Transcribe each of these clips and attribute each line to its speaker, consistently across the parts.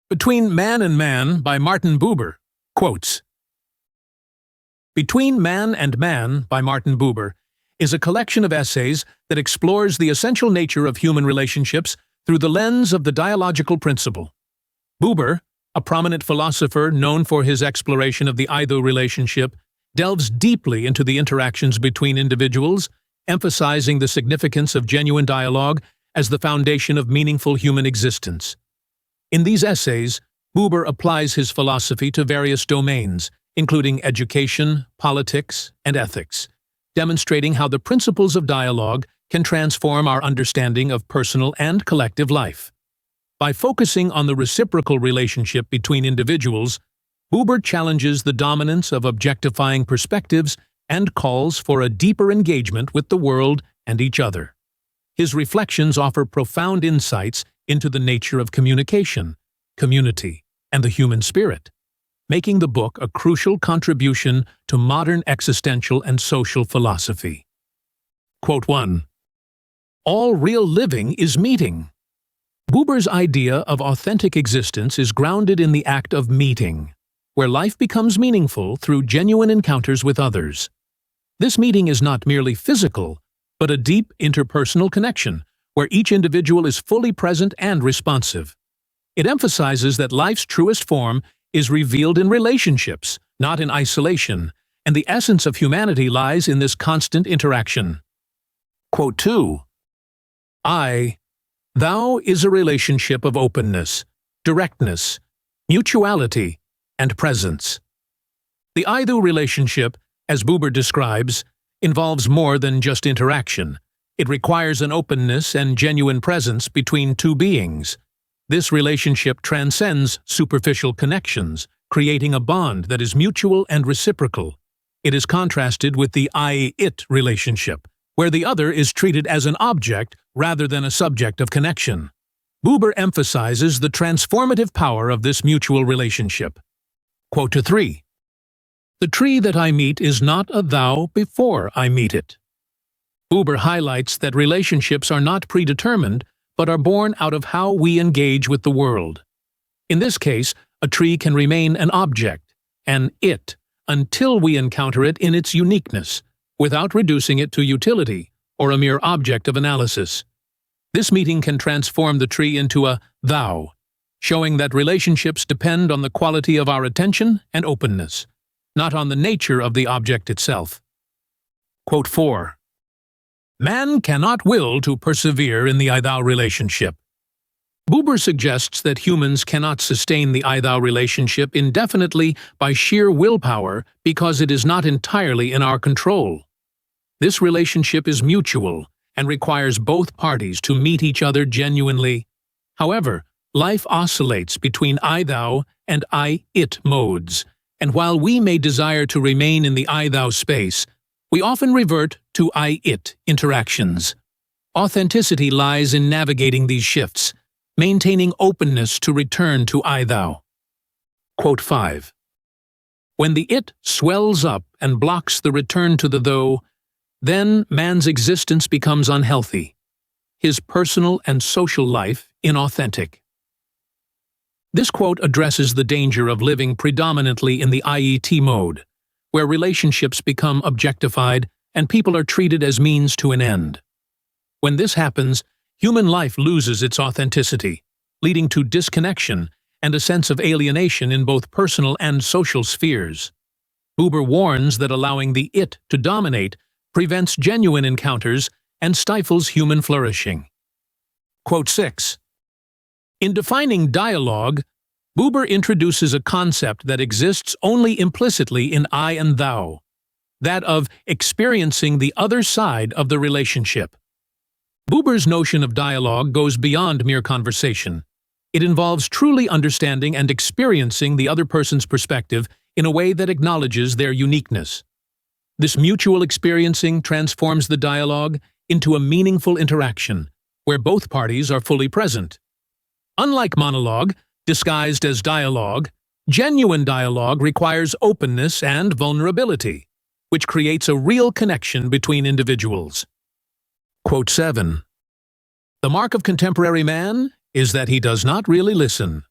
Speaker 1: Between Man and Man by Martin Buber. Quotes. Between Man and Man by Martin Buber is a collection of essays that explores the essential nature of human relationships through the lens of the dialogical principle. Buber, a prominent philosopher known for his exploration of the I-thou relationship, delves deeply into the interactions between individuals, emphasizing the significance of genuine dialogue as the foundation of meaningful human existence. In these essays, Buber applies his philosophy to various domains, including education, politics, and ethics, demonstrating how the principles of dialogue can transform our understanding of personal and collective life. By focusing on the reciprocal relationship between individuals, Buber challenges the dominance of objectifying perspectives and calls for a deeper engagement with the world and each other. His reflections offer profound insights into the nature of communication, community, and the human spirit, making the book a crucial contribution to modern existential and social philosophy. Quote 1. All real living is meeting. Buber's idea of authentic existence is grounded in the act of meeting, where life becomes meaningful through genuine encounters with others. This meeting is not merely physical, but a deep interpersonal connection, where each individual is fully present and responsive. It emphasizes that life's truest form is revealed in relationships, not in isolation, and the essence of humanity lies in this constant interaction. Quote 2. Thou is a relationship of openness, directness, mutuality, and presence. The I-thou relationship, as Buber describes, involves more than just interaction. It requires an openness and genuine presence between two beings. This relationship transcends superficial connections, creating a bond that is mutual and reciprocal. It is contrasted with the I-it relationship, where the other is treated as an object rather than a subject of connection. Buber emphasizes the transformative power of this mutual relationship. Quote 3. The tree that I meet is not a thou before I meet it. Buber highlights that relationships are not predetermined, but are born out of how we engage with the world. In this case, a tree can remain an object, an it, until we encounter it in its uniqueness, without reducing it to utility or a mere object of analysis. This meeting can transform the tree into a thou, showing that relationships depend on the quality of our attention and openness, not on the nature of the object itself. Quote 4. Man cannot will to persevere in the I-thou relationship. Buber suggests that humans cannot sustain the I-thou relationship indefinitely by sheer willpower because it is not entirely in our control. This relationship is mutual and requires both parties to meet each other genuinely. However, life oscillates between I-thou and I-it modes, and while we may desire to remain in the I-thou space, we often revert to I-it interactions. Authenticity lies in navigating these shifts, maintaining openness to return to I-thou. Quote 5. When the it swells up and blocks the return to the thou, then man's existence becomes unhealthy, his personal and social life inauthentic. This quote addresses the danger of living predominantly in the I-et mode, where relationships become objectified and people are treated as means to an end. When this happens, human life loses its authenticity, leading to disconnection and a sense of alienation in both personal and social spheres. Buber warns that allowing the it to dominate prevents genuine encounters and stifles human flourishing. Quote 6. In defining dialogue, Buber introduces a concept that exists only implicitly in I and thou, that of experiencing the other side of the relationship. Buber's notion of dialogue goes beyond mere conversation. It involves truly understanding and experiencing the other person's perspective in a way that acknowledges their uniqueness. This mutual experiencing transforms the dialogue into a meaningful interaction, where both parties are fully present. Unlike monologue, disguised as dialogue, genuine dialogue requires openness and vulnerability. which creates a real connection between individuals. Quote 7. The mark of contemporary man is that he does not really listen.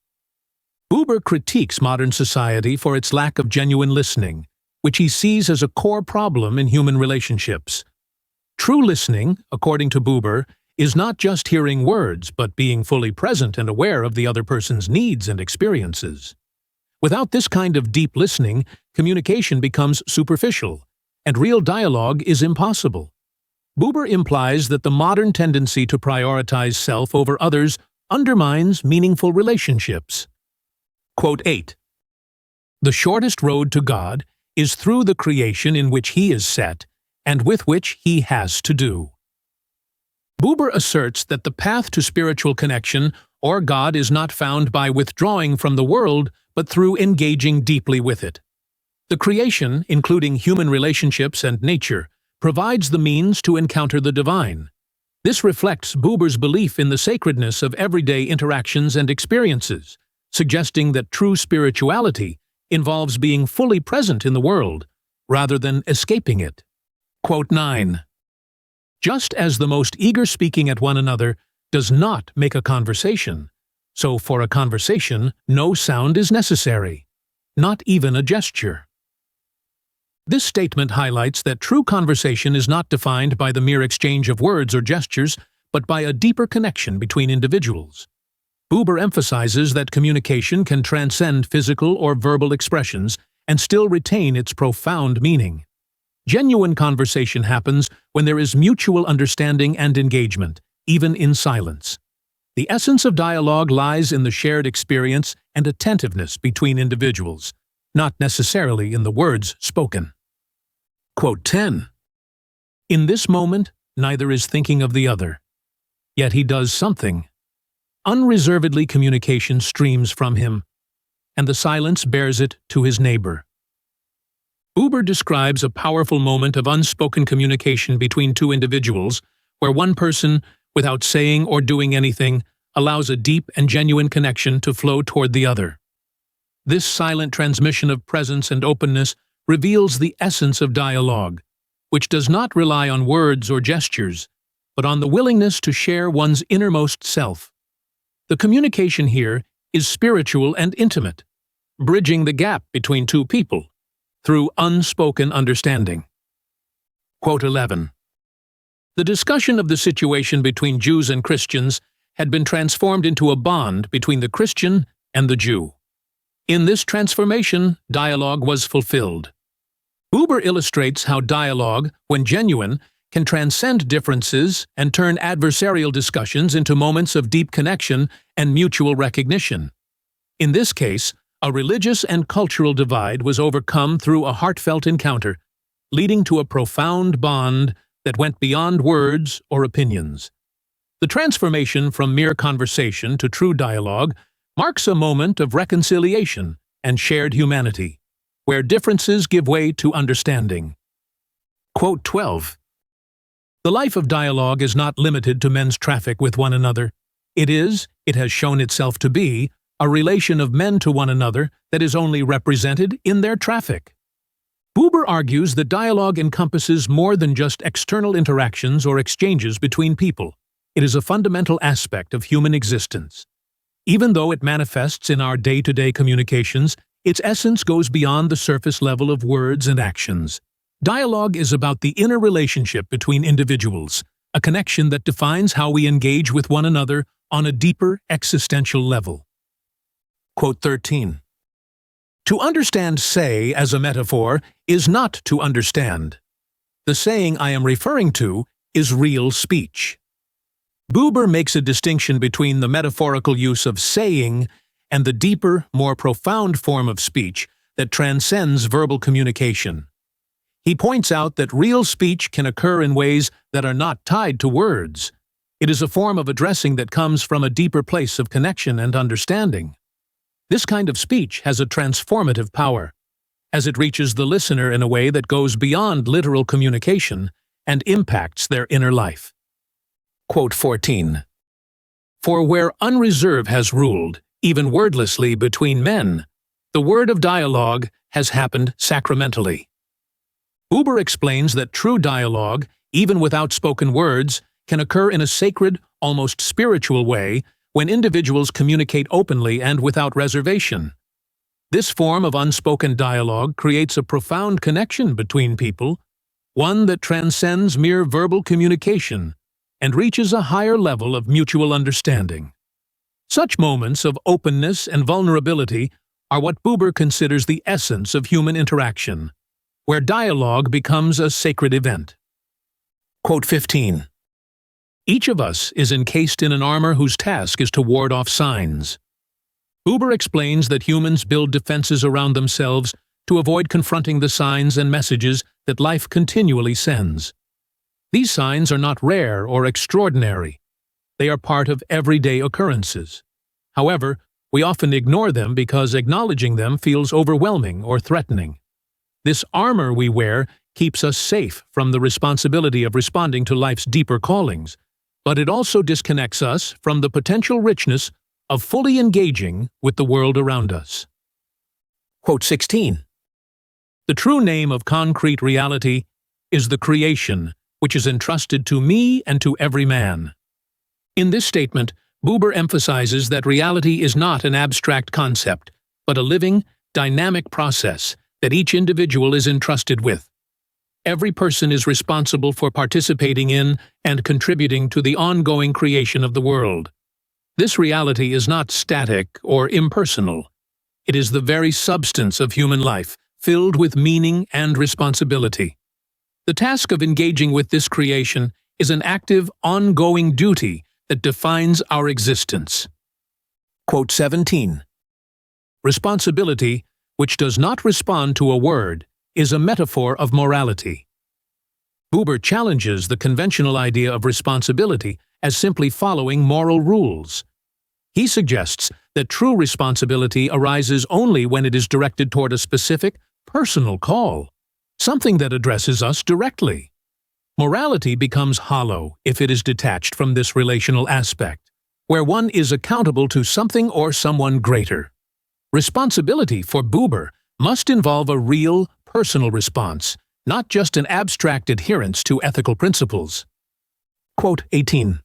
Speaker 1: Buber critiques modern society for its lack of genuine listening, which he sees as a core problem in human relationships. True listening, according to Buber, is not just hearing words, but being fully present and aware of the other person's needs and experiences. Without this kind of deep listening, communication becomes superficial, and real dialogue is impossible. Buber implies that the modern tendency to prioritize self over others undermines meaningful relationships. Quote 8. The shortest road to God is through the creation in which He is set and with which He has to do. Buber asserts that the path to spiritual connection or God is not found by withdrawing from the world, but through engaging deeply with it. The creation, including human relationships and nature, provides the means to encounter the divine. This reflects Buber's belief in the sacredness of everyday interactions and experiences, suggesting that true spirituality involves being fully present in the world, rather than escaping it. Quote 9. Just as the most eager speaking at one another does not make a conversation, so for a conversation no sound is necessary, not even a gesture. This statement highlights that true conversation is not defined by the mere exchange of words or gestures, but by a deeper connection between individuals. Buber emphasizes that communication can transcend physical or verbal expressions and still retain its profound meaning. Genuine conversation happens when there is mutual understanding and engagement, even in silence. The essence of dialogue lies in the shared experience and attentiveness between individuals, not necessarily in the words spoken. Quote 10. In this moment, neither is thinking of the other. Yet he does something. Unreservedly communication streams from him, and the silence bears it to his neighbor. Buber describes a powerful moment of unspoken communication between two individuals, where one person, without saying or doing anything, allows a deep and genuine connection to flow toward the other. This silent transmission of presence and openness reveals the essence of dialogue, which does not rely on words or gestures, but on the willingness to share one's innermost self. The communication here is spiritual and intimate, bridging the gap between two people through unspoken understanding. Quote 11. The discussion of the situation between Jews and Christians had been transformed into a bond between the Christian and the Jew. In this transformation, dialogue was fulfilled. Buber illustrates how dialogue, when genuine, can transcend differences and turn adversarial discussions into moments of deep connection and mutual recognition. In this case, a religious and cultural divide was overcome through a heartfelt encounter, leading to a profound bond that went beyond words or opinions. The transformation from mere conversation to true dialogue marks a moment of reconciliation and shared humanity, where differences give way to understanding. Quote 12. The life of dialogue is not limited to men's traffic with one another. It has shown itself to be, a relation of men to one another that is only represented in their traffic. Buber argues that dialogue encompasses more than just external interactions or exchanges between people. It is a fundamental aspect of human existence. Even though it manifests in our day-to-day communications, its essence goes beyond the surface level of words and actions. Dialogue is about the inner relationship between individuals, a connection that defines how we engage with one another on a deeper existential level. Quote 13. To understand say as a metaphor is not to understand. The saying I am referring to is real speech. Buber makes a distinction between the metaphorical use of saying and the deeper, more profound form of speech that transcends verbal communication. He points out that real speech can occur in ways that are not tied to words. It is a form of addressing that comes from a deeper place of connection and understanding. This kind of speech has a transformative power, as it reaches the listener in a way that goes beyond literal communication and impacts their inner life. Quote 14. For where unreserve has ruled, even wordlessly between men, the word of dialogue has happened sacramentally. Buber explains that true dialogue, even without spoken words, can occur in a sacred, almost spiritual way when individuals communicate openly and without reservation. This form of unspoken dialogue creates a profound connection between people, one that transcends mere verbal communication and reaches a higher level of mutual understanding. Such moments of openness and vulnerability are what Buber considers the essence of human interaction, where dialogue becomes a sacred event. Quote 15. Each of us is encased in an armor whose task is to ward off signs. Buber explains that humans build defenses around themselves to avoid confronting the signs and messages that life continually sends. These signs are not rare or extraordinary. They are part of everyday occurrences. However, we often ignore them because acknowledging them feels overwhelming or threatening. This armor we wear keeps us safe from the responsibility of responding to life's deeper callings, but it also disconnects us from the potential richness of fully engaging with the world around us. Quote 16. The true name of concrete reality is the creation, which is entrusted to me and to every man. In this statement, Buber emphasizes that reality is not an abstract concept, but a living, dynamic process that each individual is entrusted with. Every person is responsible for participating in and contributing to the ongoing creation of the world. This reality is not static or impersonal. It is the very substance of human life, filled with meaning and responsibility. The task of engaging with this creation is an active, ongoing duty that defines our existence. Quote 17. Responsibility, which does not respond to a word, is a metaphor of morality. Buber challenges the conventional idea of responsibility as simply following moral rules. He suggests that true responsibility arises only when it is directed toward a specific, personal call, something that addresses us directly. Morality becomes hollow if it is detached from this relational aspect, where one is accountable to something or someone greater. Responsibility for Buber must involve a real, personal response, not just an abstract adherence to ethical principles. Quote 18.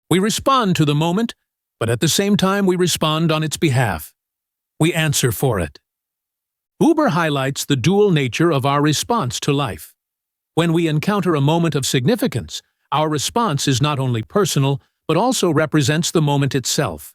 Speaker 1: We respond to the moment, but at the same time we respond on its behalf. We answer for it. Buber highlights the dual nature of our response to life. When we encounter a moment of significance, our response is not only personal, but also represents the moment itself.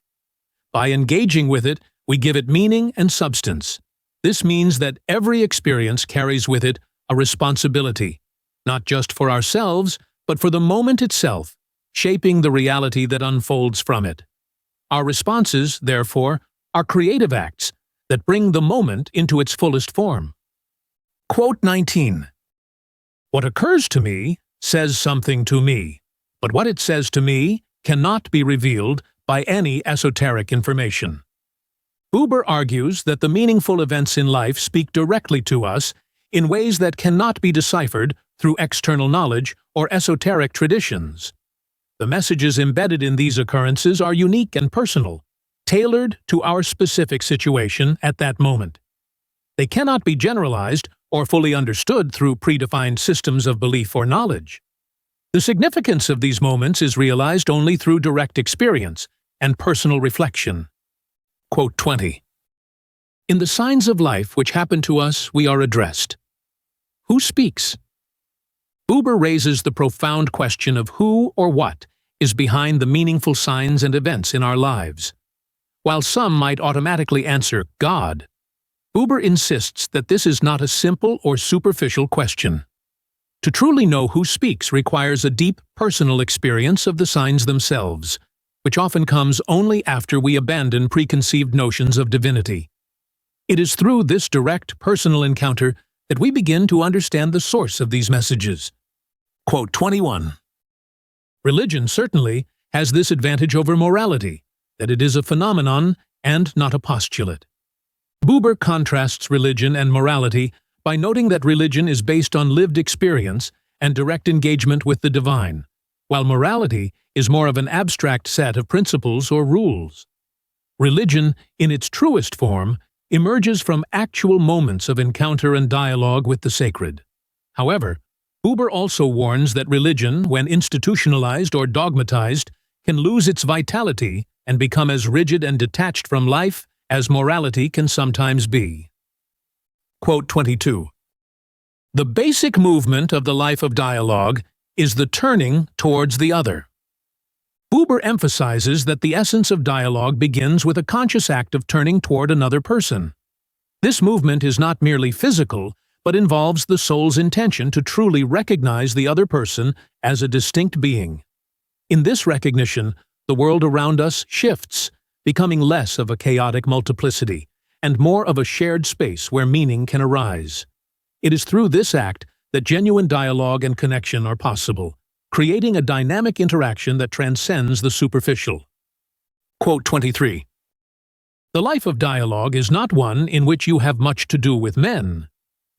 Speaker 1: By engaging with it, we give it meaning and substance. This means that every experience carries with it a responsibility, not just for ourselves, but for the moment itself, shaping the reality that unfolds from it. Our responses, therefore, are creative acts that bring the moment into its fullest form. Quote 19. What occurs to me says something to me, but what it says to me cannot be revealed by any esoteric information. Buber argues that the meaningful events in life speak directly to us in ways that cannot be deciphered through external knowledge or esoteric traditions. The messages embedded in these occurrences are unique and personal, tailored to our specific situation at that moment. They cannot be generalized or fully understood through predefined systems of belief or knowledge. The significance of these moments is realized only through direct experience and personal reflection. Quote 20. In the signs of life which happen to us, we are addressed. Who speaks? Buber raises the profound question of who or what is behind the meaningful signs and events in our lives. While some might automatically answer God, Buber insists that this is not a simple or superficial question. To truly know who speaks requires a deep personal experience of the signs themselves, which often comes only after we abandon preconceived notions of divinity. It is through this direct personal encounter that we begin to understand the source of these messages. Quote 21. Religion certainly has this advantage over morality, that it is a phenomenon and not a postulate. Buber contrasts religion and morality by noting that religion is based on lived experience and direct engagement with the divine, while morality is more of an abstract set of principles or rules. Religion, in its truest form, emerges from actual moments of encounter and dialogue with the sacred. However, Buber also warns that religion, when institutionalized or dogmatized, can lose its vitality and become as rigid and detached from life as morality can sometimes be. Quote 22. The basic movement of the life of dialogue is the turning towards the other. Buber emphasizes that the essence of dialogue begins with a conscious act of turning toward another person. This movement is not merely physical, but involves the soul's intention to truly recognize the other person as a distinct being. In this recognition, the world around us shifts, becoming less of a chaotic multiplicity and more of a shared space where meaning can arise. It is through this act that genuine dialogue and connection are possible, creating a dynamic interaction that transcends the superficial. Quote 23. The life of dialogue is not one in which you have much to do with men,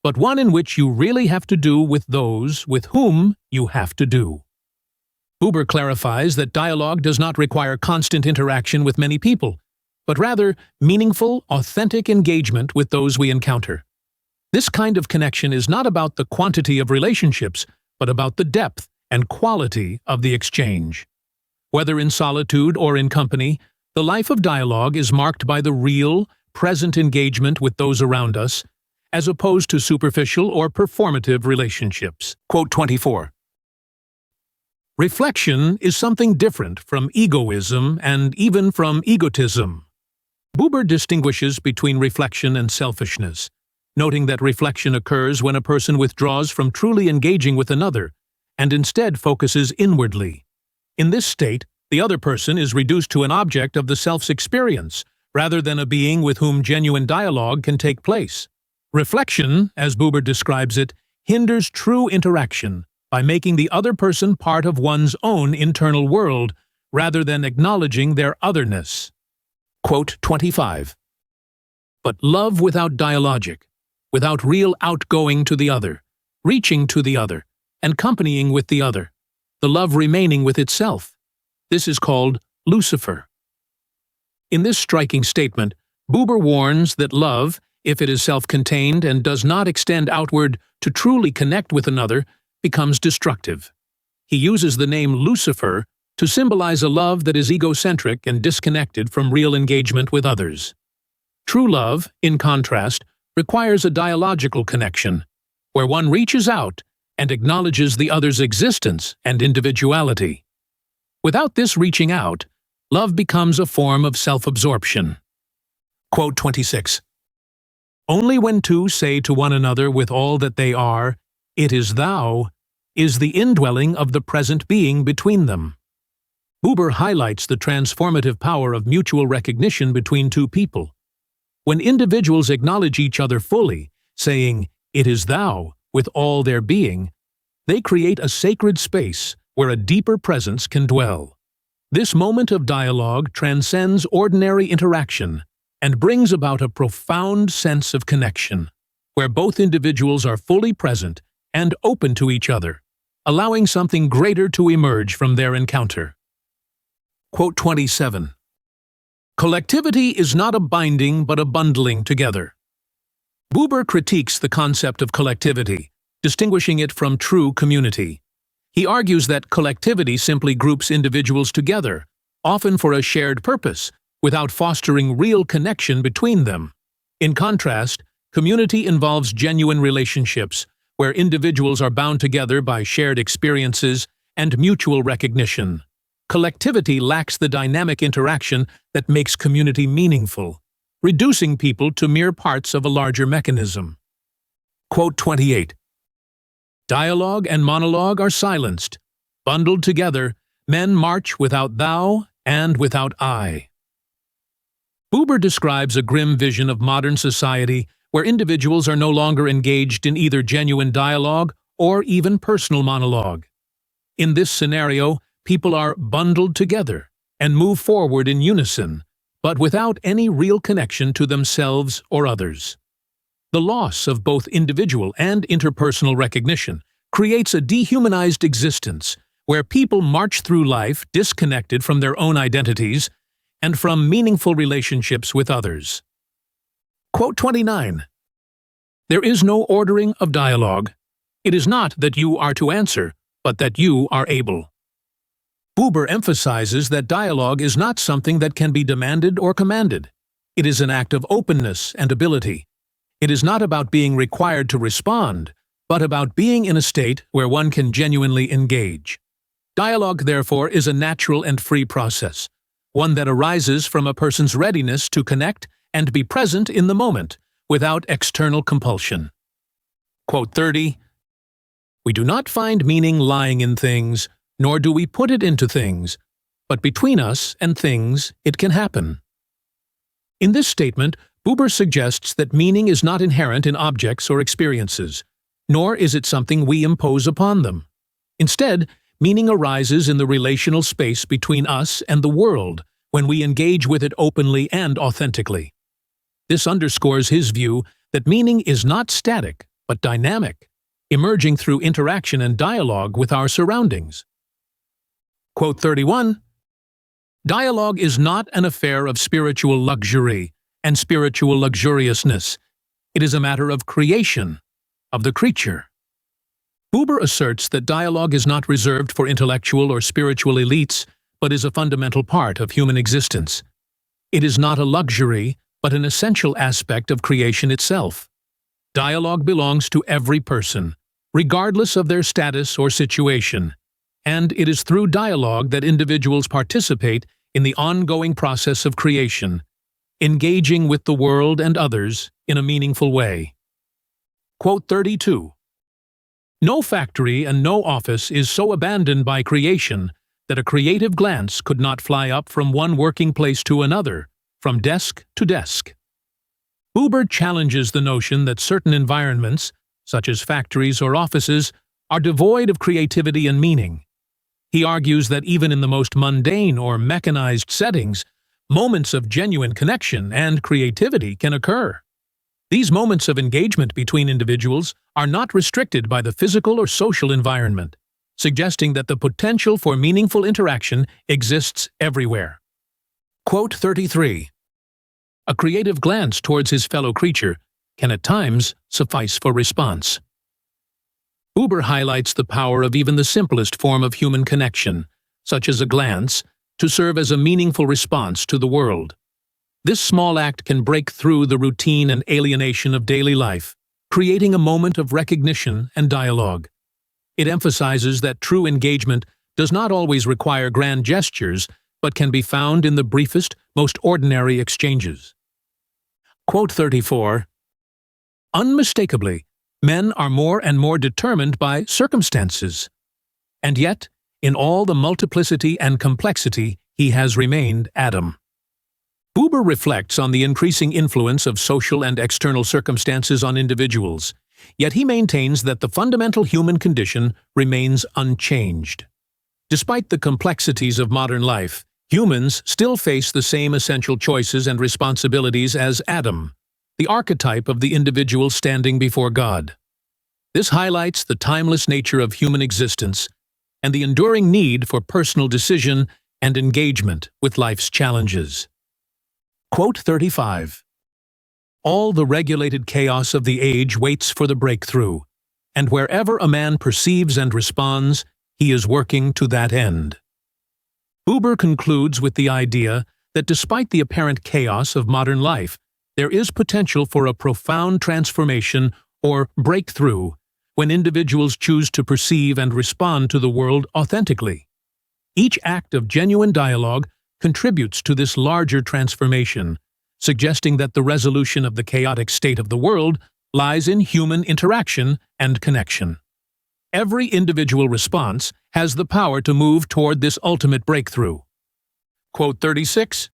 Speaker 1: but one in which you really have to do with those with whom you have to do. Buber clarifies that dialogue does not require constant interaction with many people, but rather meaningful, authentic engagement with those we encounter. This kind of connection is not about the quantity of relationships, but about the depth and quality of the exchange. Whether in solitude or in company, the life of dialogue is marked by the real, present engagement with those around us, as opposed to superficial or performative relationships. Quote 24. Reflection is something different from egoism and even from egotism. Buber distinguishes between reflection and selfishness, noting that reflection occurs when a person withdraws from truly engaging with another and instead focuses inwardly. In this state, the other person is reduced to an object of the self's experience, rather than a being with whom genuine dialogue can take place. Reflection, as Buber describes it, hinders true interaction by making the other person part of one's own internal world, rather than acknowledging their otherness. Quote 25. But love without dialogic, without real outgoing to the other, reaching to the other, and companying with the other, the love remaining with itself. This is called Lucifer. In this striking statement, Buber warns that love, if it is self-contained and does not extend outward to truly connect with another, becomes destructive. He uses the name Lucifer to symbolize a love that is egocentric and disconnected from real engagement with others. True love, in contrast, requires a dialogical connection, where one reaches out and acknowledges the other's existence and individuality. Without this reaching out, love becomes a form of self-absorption. Quote 26. Only when two say to one another with all that they are, "It is thou," is the indwelling of the present being between them. Buber highlights the transformative power of mutual recognition between two people. When individuals acknowledge each other fully, saying, "It is thou," with all their being, they create a sacred space where a deeper presence can dwell. This moment of dialogue transcends ordinary interaction and brings about a profound sense of connection, where both individuals are fully present and open to each other, allowing something greater to emerge from their encounter. Quote 27. Collectivity is not a binding but a bundling together. Buber critiques the concept of collectivity, distinguishing it from true community. He argues that collectivity simply groups individuals together, often for a shared purpose, without fostering real connection between them. In contrast, community involves genuine relationships, where individuals are bound together by shared experiences and mutual recognition. Collectivity lacks the dynamic interaction that makes community meaningful, reducing people to mere parts of a larger mechanism. Quote 28. Dialogue and monologue are silenced. Bundled together, men march without thou and without I. Buber describes a grim vision of modern society where individuals are no longer engaged in either genuine dialogue or even personal monologue. In this scenario, people are bundled together and move forward in unison, but without any real connection to themselves or others. The loss of both individual and interpersonal recognition creates a dehumanized existence where people march through life disconnected from their own identities and from meaningful relationships with others. Quote 29. There is no ordering of dialogue, It is not that you are to answer, but that you are able. Buber emphasizes that dialogue is not something that can be demanded or commanded. It is an act of openness and ability. It is not about being required to respond, but about being in a state where one can genuinely engage. Dialogue, therefore, is a natural and free process, one that arises from a person's readiness to connect and be present in the moment, without external compulsion. Quote 30, "We do not find meaning lying in things, nor do we put it into things, but between us and things it can happen." In this statement, Buber suggests that meaning is not inherent in objects or experiences, nor is it something we impose upon them. Instead, meaning arises in the relational space between us and the world when we engage with it openly and authentically. This underscores his view that meaning is not static, but dynamic, emerging through interaction and dialogue with our surroundings. Quote 31, "Dialogue is not an affair of spiritual luxury and spiritual luxuriousness. It is a matter of creation, of the creature." Buber asserts that dialogue is not reserved for intellectual or spiritual elites, but is a fundamental part of human existence. It is not a luxury, but an essential aspect of creation itself. Dialogue belongs to every person, regardless of their status or situation, and it is through dialogue that individuals participate in the ongoing process of creation, engaging with the world and others in a meaningful way. Quote 32, "No factory and no office is so abandoned by creation that a creative glance could not fly up from one working place to another, from desk to desk." Buber challenges the notion that certain environments, such as factories or offices, are devoid of creativity and meaning. He argues that even in the most mundane or mechanized settings, moments of genuine connection and creativity can occur. These moments of engagement between individuals are not restricted by the physical or social environment, suggesting that the potential for meaningful interaction exists everywhere. Quote 33, "A creative glance towards his fellow creature can at times suffice for response." Buber highlights the power of even the simplest form of human connection, such as a glance, to serve as a meaningful response to the world. This small act can break through the routine and alienation of daily life, creating a moment of recognition and dialogue. It emphasizes that true engagement does not always require grand gestures, but can be found in the briefest, most ordinary exchanges. Quote 34, "Unmistakably, men are more and more determined by circumstances. And yet, in all the multiplicity and complexity, he has remained Adam." Buber reflects on the increasing influence of social and external circumstances on individuals, yet he maintains that the fundamental human condition remains unchanged. Despite the complexities of modern life, humans still face the same essential choices and responsibilities as Adam, the archetype of the individual standing before God. This highlights the timeless nature of human existence and the enduring need for personal decision and engagement with life's challenges. Quote 35, "All the regulated chaos of the age waits for the breakthrough, and wherever a man perceives and responds, he is working to that end." Buber concludes with the idea that despite the apparent chaos of modern life, there is potential for a profound transformation or breakthrough when individuals choose to perceive and respond to the world authentically. Each act of genuine dialogue contributes to this larger transformation, suggesting that the resolution of the chaotic state of the world lies in human interaction and connection. Every individual response has the power to move toward this ultimate breakthrough. Quote 36,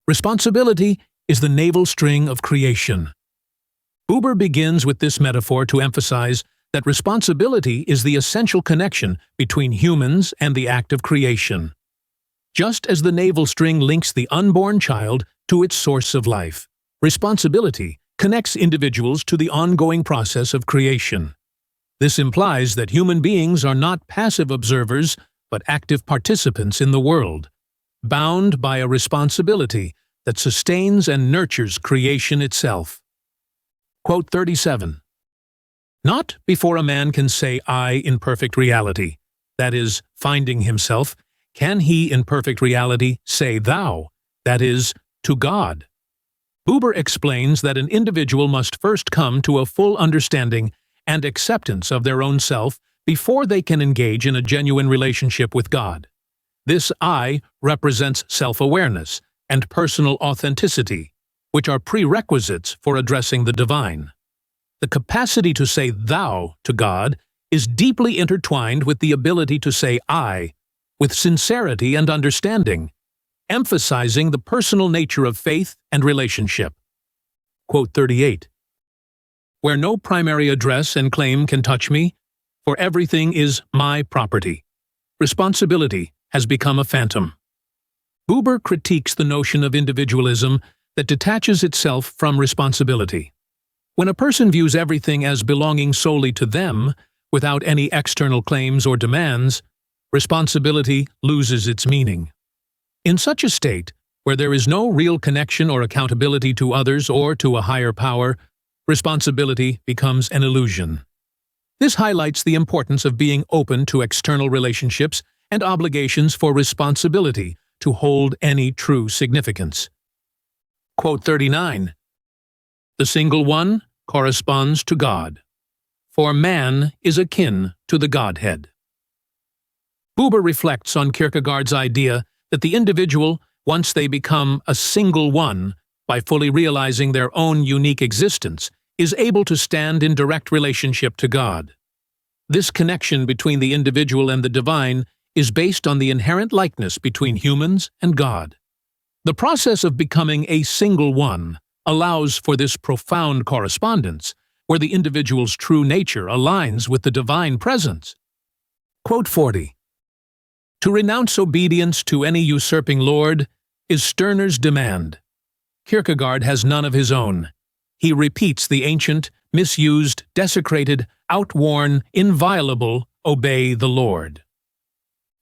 Speaker 1: "Responsibility is the navel string of creation." Buber begins with this metaphor to emphasize that responsibility is the essential connection between humans and the act of creation. Just as the navel string links the unborn child to its source of life, responsibility connects individuals to the ongoing process of creation. This implies that human beings are not passive observers, but active participants in the world, bound by a responsibility that sustains and nurtures creation itself. Quote 37, Not before a man can say I in perfect reality, that is, finding himself, can he in perfect reality say thou, that is, to God. Buber explains that an individual must first come to a full understanding and acceptance of their own self before they can engage in a genuine relationship with God. This I represents self-awareness and personal authenticity, which are prerequisites for addressing the divine. The capacity to say thou to God is deeply intertwined with the ability to say I, with sincerity and understanding, emphasizing the personal nature of faith and relationship. Quote 38. Where no primary address and claim can touch me, for everything is my property. Responsibility has become a phantom. Buber critiques the notion of individualism that detaches itself from responsibility. When a person views everything as belonging solely to them, without any external claims or demands, responsibility loses its meaning. In such a state, where there is no real connection or accountability to others or to a higher power, responsibility becomes an illusion. This highlights the importance of being open to external relationships and obligations for responsibility to hold any true significance. Quote 39. The single one corresponds to God, for man is akin to the Godhead. Buber reflects on Kierkegaard's idea that the individual, once they become a single one, by fully realizing their own unique existence, is able to stand in direct relationship to God. This connection between the individual and the divine is based on the inherent likeness between humans and God. The process of becoming a single one allows for this profound correspondence, where the individual's true nature aligns with the divine presence. Quote 40. To renounce obedience to any usurping lord is Stirner's demand. Kierkegaard has none of his own. He repeats the ancient, misused, desecrated, outworn, inviolable, obey the Lord.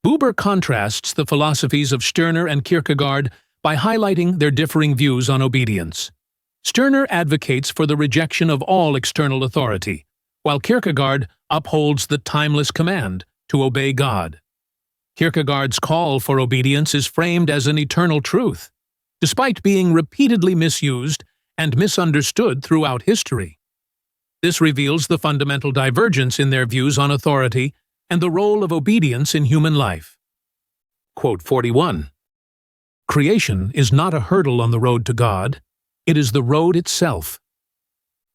Speaker 1: Buber contrasts the philosophies of Stirner and Kierkegaard by highlighting their differing views on obedience. Stirner advocates for the rejection of all external authority, while Kierkegaard upholds the timeless command to obey God. Kierkegaard's call for obedience is framed as an eternal truth, despite being repeatedly misused and misunderstood throughout history. This reveals the fundamental divergence in their views on authority and the role of obedience in human life. Quote 41. Creation is not a hurdle on the road to God, it is the road itself.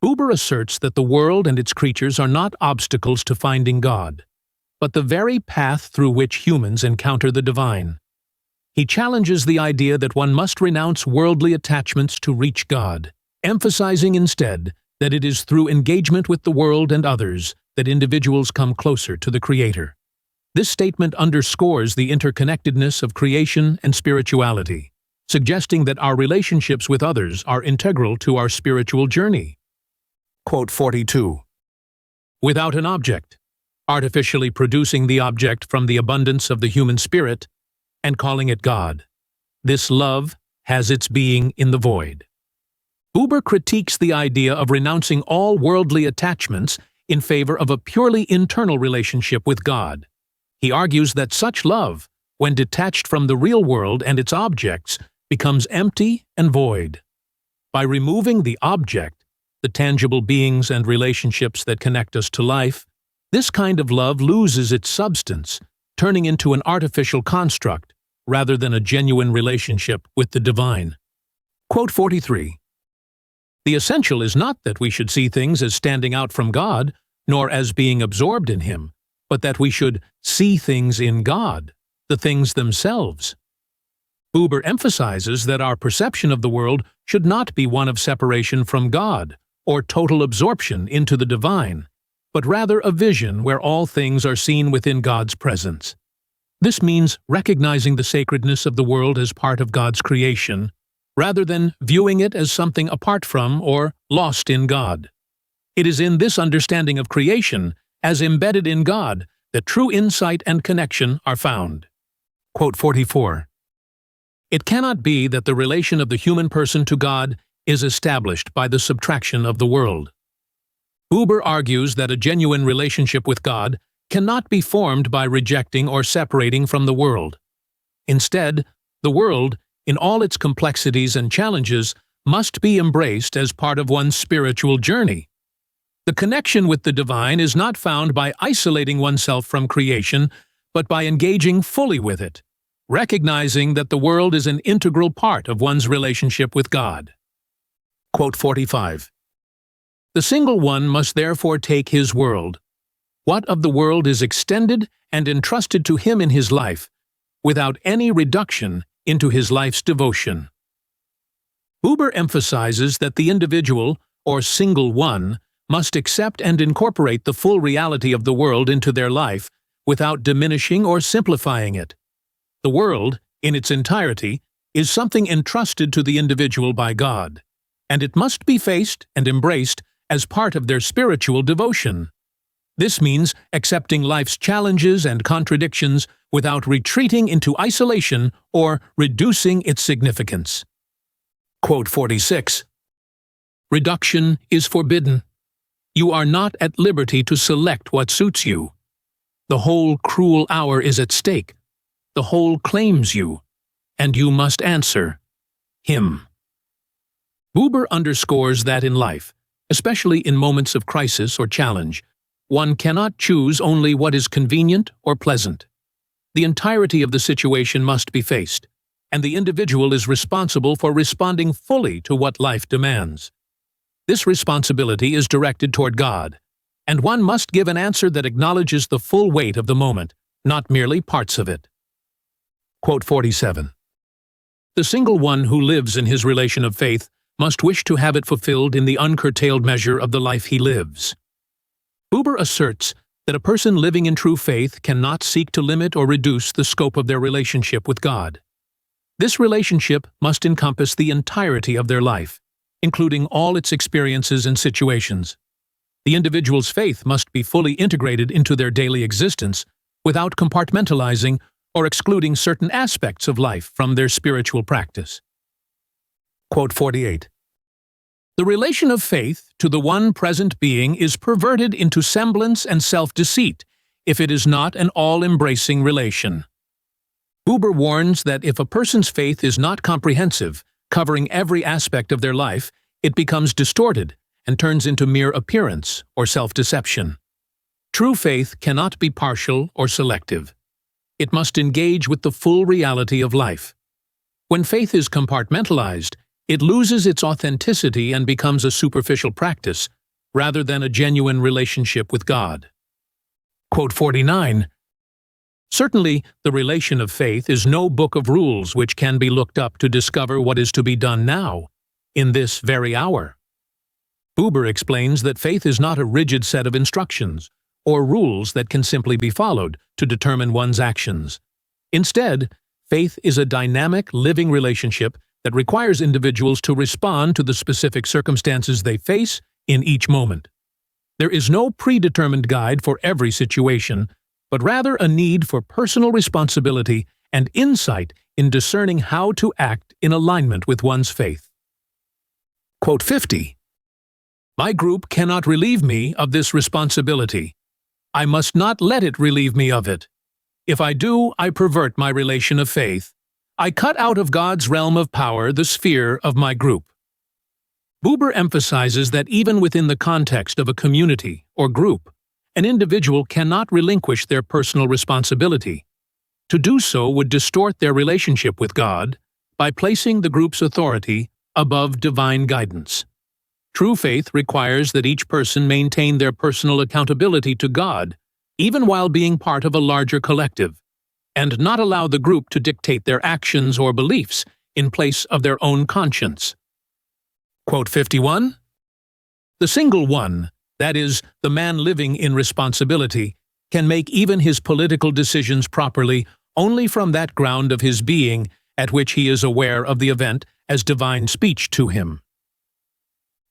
Speaker 1: Buber asserts that the world and its creatures are not obstacles to finding God, but the very path through which humans encounter the divine. He challenges the idea that one must renounce worldly attachments to reach God, emphasizing instead that it is through engagement with the world and others that individuals come closer to the Creator. This statement underscores the interconnectedness of creation and spirituality, suggesting that our relationships with others are integral to our spiritual journey. Quote 42. Without an object, artificially producing the object from the abundance of the human spirit, and calling it God, this love has its being in the void. Buber critiques the idea of renouncing all worldly attachments in favor of a purely internal relationship with God. He argues that such love, when detached from the real world and its objects, becomes empty and void. By removing the object, the tangible beings and relationships that connect us to life, this kind of love loses its substance, turning into an artificial construct rather than a genuine relationship with the divine. Quote 43. The essential is not that we should see things as standing out from God, nor as being absorbed in Him, but that we should see things in God, the things themselves. Buber emphasizes that our perception of the world should not be one of separation from God or total absorption into the divine, but rather a vision where all things are seen within God's presence. This means recognizing the sacredness of the world as part of God's creation, rather than viewing it as something apart from or lost in God. It is in this understanding of creation, as embedded in God, that true insight and connection are found. Quote 44. It cannot be that the relation of the human person to God is established by the subtraction of the world. Buber argues that a genuine relationship with God cannot be formed by rejecting or separating from the world. Instead, the world, in all its complexities and challenges, must be embraced as part of one's spiritual journey. The connection with the divine is not found by isolating oneself from creation, but by engaging fully with it, recognizing that the world is an integral part of one's relationship with God. Quote 45. The single one must therefore take his world. What of the world is extended and entrusted to him in his life, without any reduction into his life's devotion. Buber emphasizes that the individual, or single one, must accept and incorporate the full reality of the world into their life without diminishing or simplifying it. The world, in its entirety, is something entrusted to the individual by God, and it must be faced and embraced as part of their spiritual devotion. This means accepting life's challenges and contradictions without retreating into isolation or reducing its significance. Quote 46. Reduction is forbidden. You are not at liberty to select what suits you. The whole cruel hour is at stake. The whole claims you, and you must answer him. Buber underscores that in life, especially in moments of crisis or challenge, one cannot choose only what is convenient or pleasant. The entirety of the situation must be faced, and the individual is responsible for responding fully to what life demands. This responsibility is directed toward God, and one must give an answer that acknowledges the full weight of the moment, not merely parts of it. Quote 47. The single one who lives in his relation of faith must wish to have it fulfilled in the uncurtailed measure of the life he lives. Buber asserts that a person living in true faith cannot seek to limit or reduce the scope of their relationship with God. This relationship must encompass the entirety of their life, including all its experiences and situations. The individual's faith must be fully integrated into their daily existence without compartmentalizing or excluding certain aspects of life from their spiritual practice. Quote 48. The relation of faith to the one present being is perverted into semblance and self-deceit if it is not an all-embracing relation. Buber warns that if a person's faith is not comprehensive, covering every aspect of their life, it becomes distorted and turns into mere appearance or self-deception. True faith cannot be partial or selective. It must engage with the full reality of life. When faith is compartmentalized, it loses its authenticity and becomes a superficial practice, rather than a genuine relationship with God. Quote 49. Certainly, the relation of faith is no book of rules which can be looked up to discover what is to be done now, in this very hour. Buber explains that faith is not a rigid set of instructions or rules that can simply be followed to determine one's actions. Instead, faith is a dynamic, living relationship that requires individuals to respond to the specific circumstances they face in each moment. There is no predetermined guide for every situation, but rather a need for personal responsibility and insight in discerning how to act in alignment with one's faith. Quote 50. My group cannot relieve me of this responsibility. I must not let it relieve me of it. If I do, I pervert my relation of faith. I cut out of God's realm of power the sphere of my group. Buber emphasizes that even within the context of a community or group, an individual cannot relinquish their personal responsibility. To do so would distort their relationship with God by placing the group's authority above divine guidance. True faith requires that each person maintain their personal accountability to God, even while being part of a larger collective, and not allow the group to dictate their actions or beliefs in place of their own conscience. Quote 51. The single one, that is, the man living in responsibility, can make even his political decisions properly only from that ground of his being at which he is aware of the event as divine speech to him.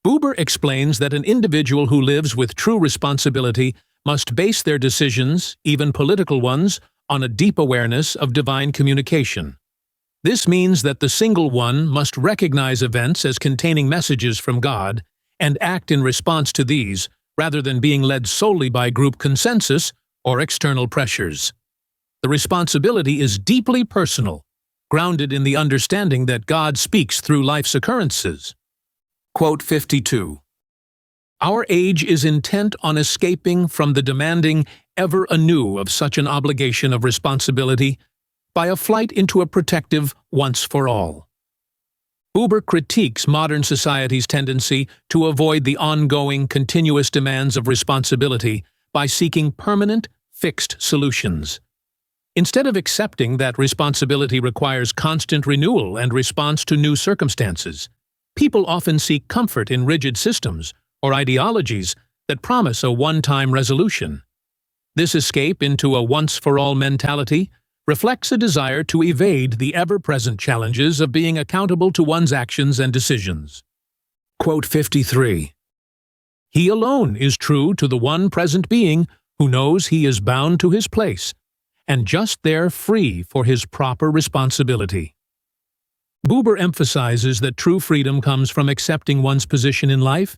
Speaker 1: Buber explains that an individual who lives with true responsibility must base their decisions, even political ones, on a deep awareness of divine communication. This means that the single one must recognize events as containing messages from God and act in response to these, rather than being led solely by group consensus or external pressures. The responsibility is deeply personal, grounded in the understanding that God speaks through life's occurrences. Quote 52. Our age is intent on escaping from the demanding ever anew of such an obligation of responsibility by a flight into a protective once for all. Buber critiques modern society's tendency to avoid the ongoing, continuous demands of responsibility by seeking permanent, fixed solutions. Instead of accepting that responsibility requires constant renewal and response to new circumstances, people often seek comfort in rigid systems or ideologies that promise a one-time resolution. This escape into a once-for-all mentality reflects a desire to evade the ever-present challenges of being accountable to one's actions and decisions. Quote 53. He alone is true to the one present being who knows he is bound to his place, and just there free for his proper responsibility. Buber emphasizes that true freedom comes from accepting one's position in life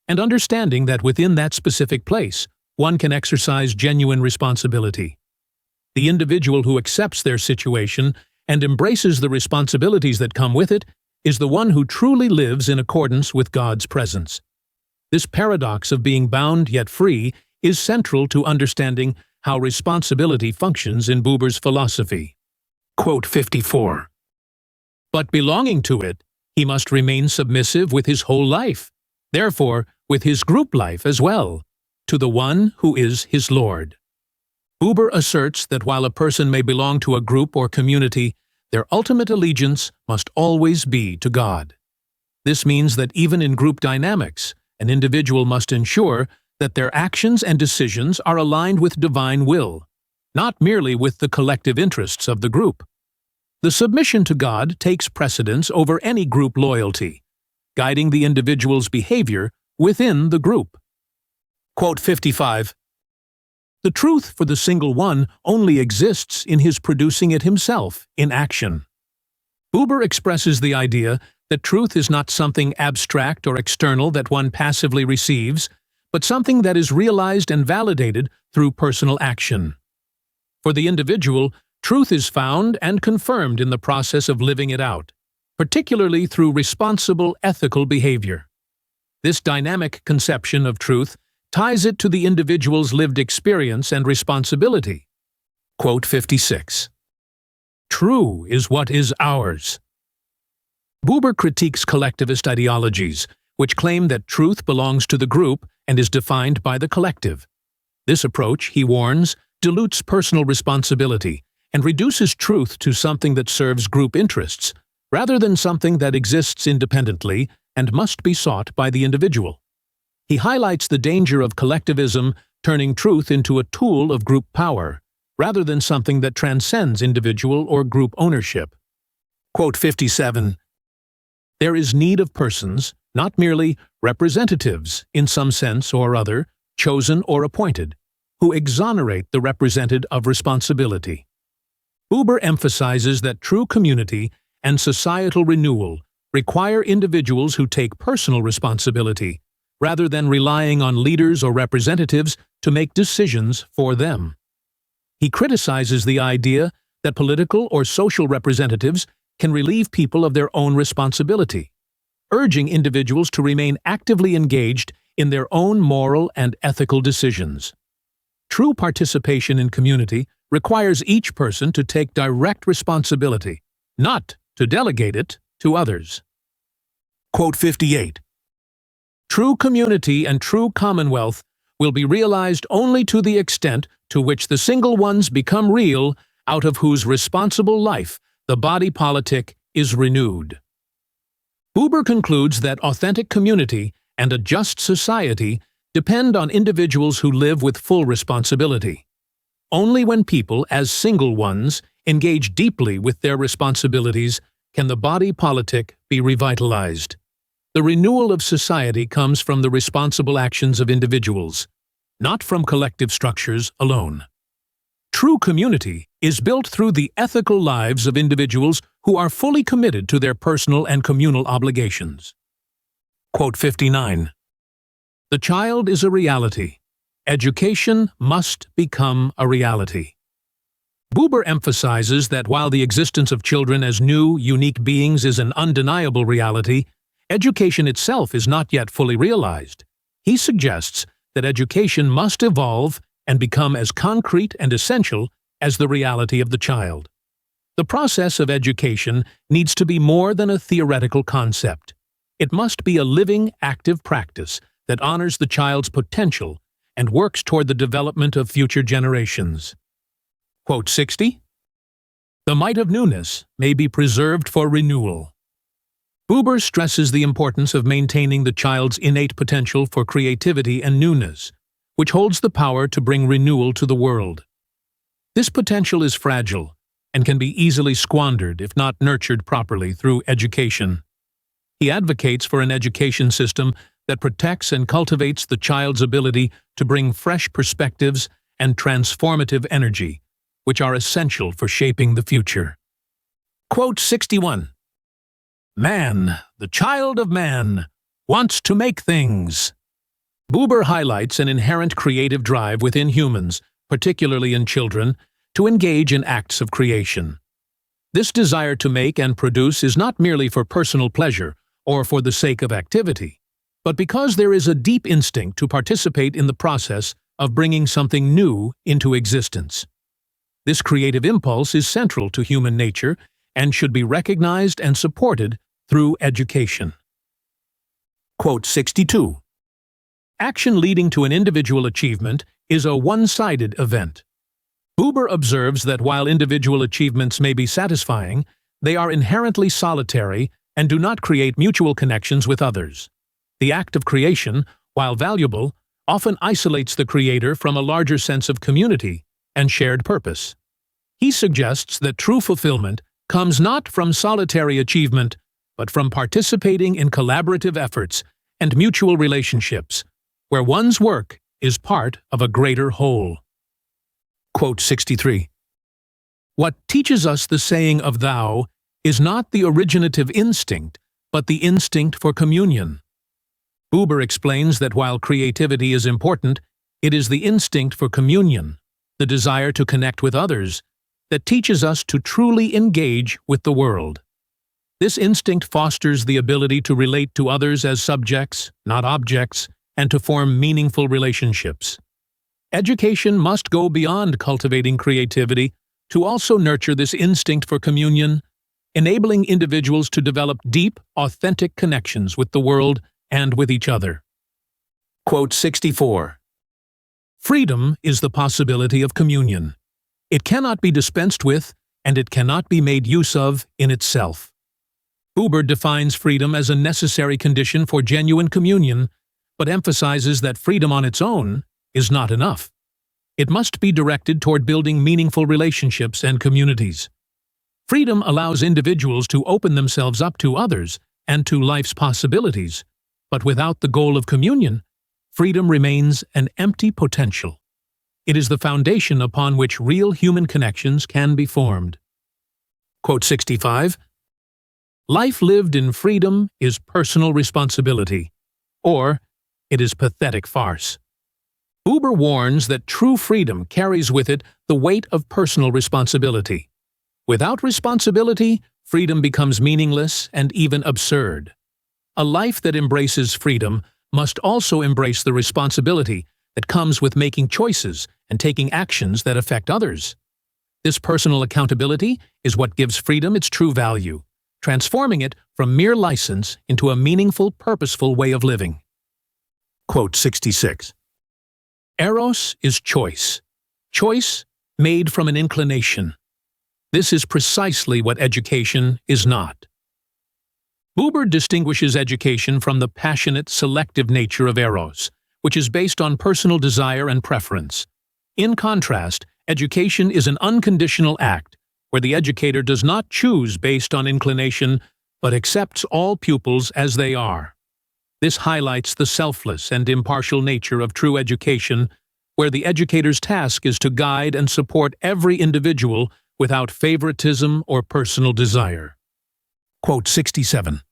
Speaker 1: and understanding that within that specific place, one can exercise genuine responsibility. The individual who accepts their situation and embraces the responsibilities that come with it is the one who truly lives in accordance with God's presence. This paradox of being bound yet free is central to understanding how responsibility functions in Buber's philosophy. Quote 54. But belonging to it, he must remain submissive with his whole life, therefore with his group life as well, to the one who is his Lord. Buber asserts that while a person may belong to a group or community, their ultimate allegiance must always be to God. This means that even in group dynamics, an individual must ensure that their actions and decisions are aligned with divine will, not merely with the collective interests of the group. The submission to God takes precedence over any group loyalty, guiding the individual's behavior within the group. Quote 55. The truth for the single one only exists in his producing it himself in action. Buber expresses the idea that truth is not something abstract or external that one passively receives, but something that is realized and validated through personal action. For the individual, truth is found and confirmed in the process of living it out, particularly through responsible ethical behavior. This dynamic conception of truth ties it to the individual's lived experience and responsibility. Quote 56. True is what is ours. Buber critiques collectivist ideologies, which claim that truth belongs to the group and is defined by the collective. This approach, he warns, dilutes personal responsibility and reduces truth to something that serves group interests, rather than something that exists independently and must be sought by the individual. He highlights the danger of collectivism turning truth into a tool of group power, rather than something that transcends individual or group ownership. Quote 57. There is need of persons, not merely representatives in some sense or other, chosen or appointed, who exonerate the represented of responsibility. Buber emphasizes that true community and societal renewal require individuals who take personal responsibility, rather than relying on leaders or representatives to make decisions for them. He criticizes the idea that political or social representatives can relieve people of their own responsibility, urging individuals to remain actively engaged in their own moral and ethical decisions. True participation in community requires each person to take direct responsibility, not to delegate it to others. Quote 58. True community and true commonwealth will be realized only to the extent to which the single ones become real, out of whose responsible life the body politic is renewed. Buber concludes that authentic community and a just society depend on individuals who live with full responsibility. Only when people, as single ones, engage deeply with their responsibilities can the body politic be revitalized. The renewal of society comes from the responsible actions of individuals, not from collective structures alone. True community is built through the ethical lives of individuals who are fully committed to their personal and communal obligations. Quote 59. The child is a reality. Education must become a reality. Buber emphasizes that while the existence of children as new, unique beings is an undeniable reality, education itself is not yet fully realized. He suggests that education must evolve and become as concrete and essential as the reality of the child. The process of education needs to be more than a theoretical concept. It must be a living, active practice that honors the child's potential and works toward the development of future generations. Quote 60. The might of newness may be preserved for renewal. Buber stresses the importance of maintaining the child's innate potential for creativity and newness, which holds the power to bring renewal to the world. This potential is fragile and can be easily squandered if not nurtured properly through education. He advocates for an education system that protects and cultivates the child's ability to bring fresh perspectives and transformative energy, which are essential for shaping the future. Quote 61. Man, the child of man, wants to make things. Buber highlights an inherent creative drive within humans, particularly in children, to engage in acts of creation. This desire to make and produce is not merely for personal pleasure or for the sake of activity, but because there is a deep instinct to participate in the process of bringing something new into existence. This creative impulse is central to human nature and should be recognized and supported through education. Quote 62. Action leading to an individual achievement is a one-sided event. Buber observes that while individual achievements may be satisfying, they are inherently solitary and do not create mutual connections with others. The act of creation, while valuable, often isolates the creator from a larger sense of community and shared purpose. He suggests that true fulfillment comes not from solitary achievement, but from participating in collaborative efforts and mutual relationships, where one's work is part of a greater whole. Quote 63. What teaches us the saying of thou is not the originative instinct, but the instinct for communion. Buber explains that while creativity is important, it is the instinct for communion, the desire to connect with others, that teaches us to truly engage with the world. This instinct fosters the ability to relate to others as subjects, not objects, and to form meaningful relationships. Education must go beyond cultivating creativity to also nurture this instinct for communion, enabling individuals to develop deep, authentic connections with the world and with each other. Quote 64. Freedom is the possibility of communion. It cannot be dispensed with, and it cannot be made use of in itself. Buber defines freedom as a necessary condition for genuine communion, but emphasizes that freedom on its own is not enough. It must be directed toward building meaningful relationships and communities. Freedom allows individuals to open themselves up to others and to life's possibilities, but without the goal of communion, freedom remains an empty potential. It is the foundation upon which real human connections can be formed. Quote 65. Life lived in freedom is personal responsibility, or it is pathetic farce. Buber warns that true freedom carries with it the weight of personal responsibility. Without responsibility, freedom becomes meaningless and even absurd. A life that embraces freedom must also embrace the responsibility that comes with making choices and taking actions that affect others. This personal accountability is what gives freedom its true value, transforming it from mere license into a meaningful, purposeful way of living. Quote 66. Eros is choice. Choice made from an inclination. This is precisely what education is not. Buber distinguishes education from the passionate, selective nature of eros, which is based on personal desire and preference. In contrast, education is an unconditional act, where the educator does not choose based on inclination, but accepts all pupils as they are. This highlights the selfless and impartial nature of true education, where the educator's task is to guide and support every individual without favoritism or personal desire. Quote 67.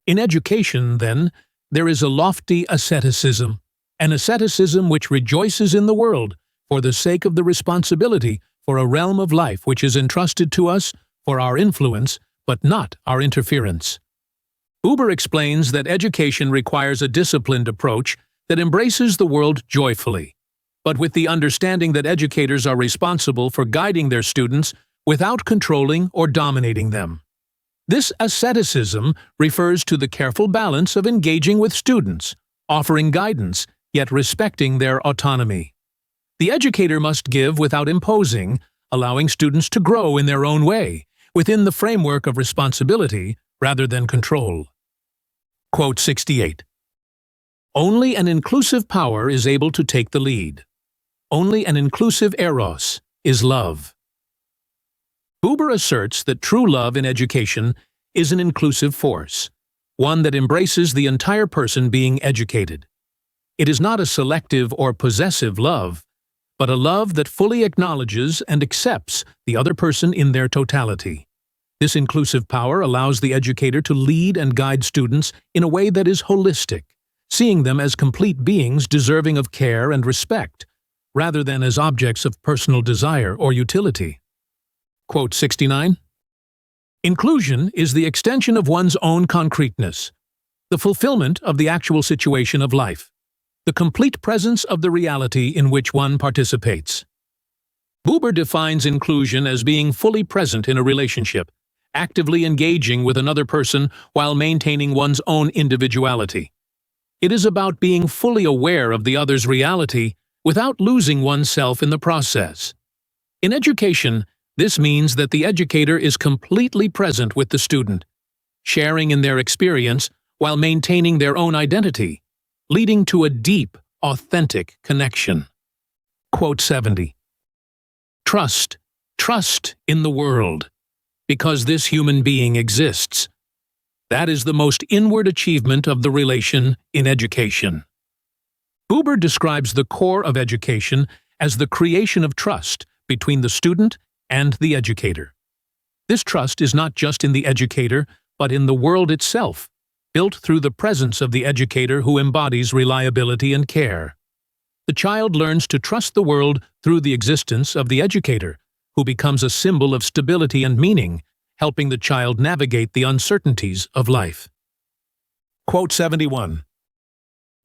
Speaker 1: In education, then, there is a lofty asceticism, an asceticism which rejoices in the world for the sake of the responsibility for a realm of life which is entrusted to us for our influence, but not our interference. Buber explains that education requires a disciplined approach that embraces the world joyfully, but with the understanding that educators are responsible for guiding their students without controlling or dominating them. This asceticism refers to the careful balance of engaging with students, offering guidance, yet respecting their autonomy. The educator must give without imposing, allowing students to grow in their own way, within the framework of responsibility rather than control. Quote 68. Only an inclusive power is able to take the lead. Only an inclusive eros is love. Buber asserts that true love in education is an inclusive force, one that embraces the entire person being educated. It is not a selective or possessive love, but a love that fully acknowledges and accepts the other person in their totality. This inclusive power allows the educator to lead and guide students in a way that is holistic, seeing them as complete beings deserving of care and respect, rather than as objects of personal desire or utility. Quote 69. Inclusion is the extension of one's own concreteness, the fulfillment of the actual situation of life, the complete presence of the reality in which one participates. Buber defines inclusion as being fully present in a relationship, actively engaging with another person while maintaining one's own individuality. It is about being fully aware of the other's reality without losing oneself in the process. In education, this means that the educator is completely present with the student, sharing in their experience while maintaining their own identity, leading to a deep, authentic connection. Quote 70. Trust in the world, because this human being exists. That is the most inward achievement of the relation in education. Buber describes the core of education as the creation of trust between the student and the educator. This trust is not just in the educator, but in the world itself, built through the presence of the educator who embodies reliability and care. The child learns to trust the world through the existence of the educator, who becomes a symbol of stability and meaning, helping the child navigate the uncertainties of life. Quote 71.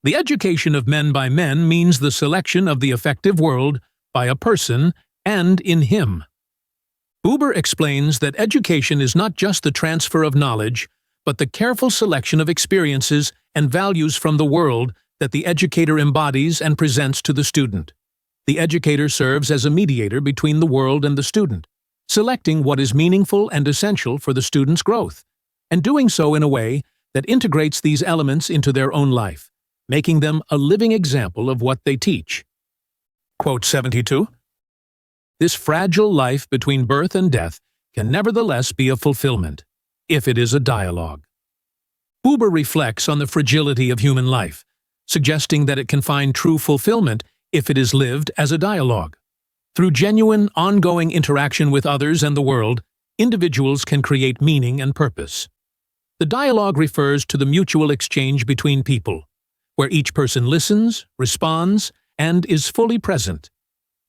Speaker 1: The education of men by men means the selection of the effective world by a person and in him. Buber explains that education is not just the transfer of knowledge, but the careful selection of experiences and values from the world that the educator embodies and presents to the student. The educator serves as a mediator between the world and the student, selecting what is meaningful and essential for the student's growth, and doing so in a way that integrates these elements into their own life, making them a living example of what they teach. Quote 72. This fragile life between birth and death can nevertheless be a fulfillment, if it is a dialogue. Buber reflects on the fragility of human life, suggesting that it can find true fulfillment if it is lived as a dialogue. Through genuine, ongoing interaction with others and the world, individuals can create meaning and purpose. The dialogue refers to the mutual exchange between people, where each person listens, responds, and is fully present.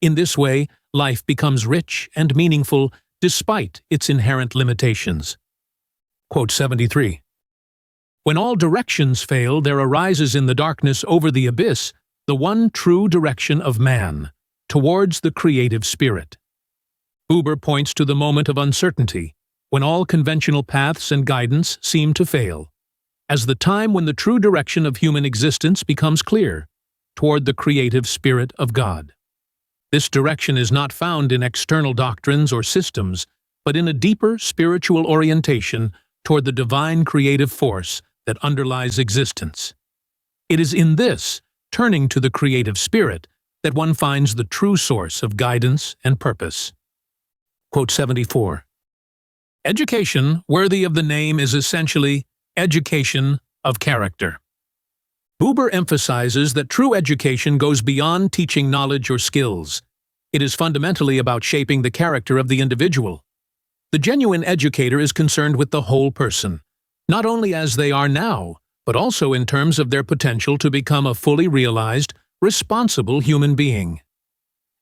Speaker 1: In this way, life becomes rich and meaningful despite its inherent limitations. Quote 73. When all directions fail, there arises in the darkness over the abyss the one true direction of man, towards the creative spirit. Buber points to the moment of uncertainty, when all conventional paths and guidance seem to fail, as the time when the true direction of human existence becomes clear, toward the creative spirit of God. This direction is not found in external doctrines or systems, but in a deeper spiritual orientation toward the divine creative force that underlies existence. It is in this, turning to the creative spirit, that one finds the true source of guidance and purpose. Quote 74. Education worthy of the name is essentially education of character. Buber emphasizes that true education goes beyond teaching knowledge or skills. It is fundamentally about shaping the character of the individual. The genuine educator is concerned with the whole person, not only as they are now, but also in terms of their potential to become a fully realized, responsible human being.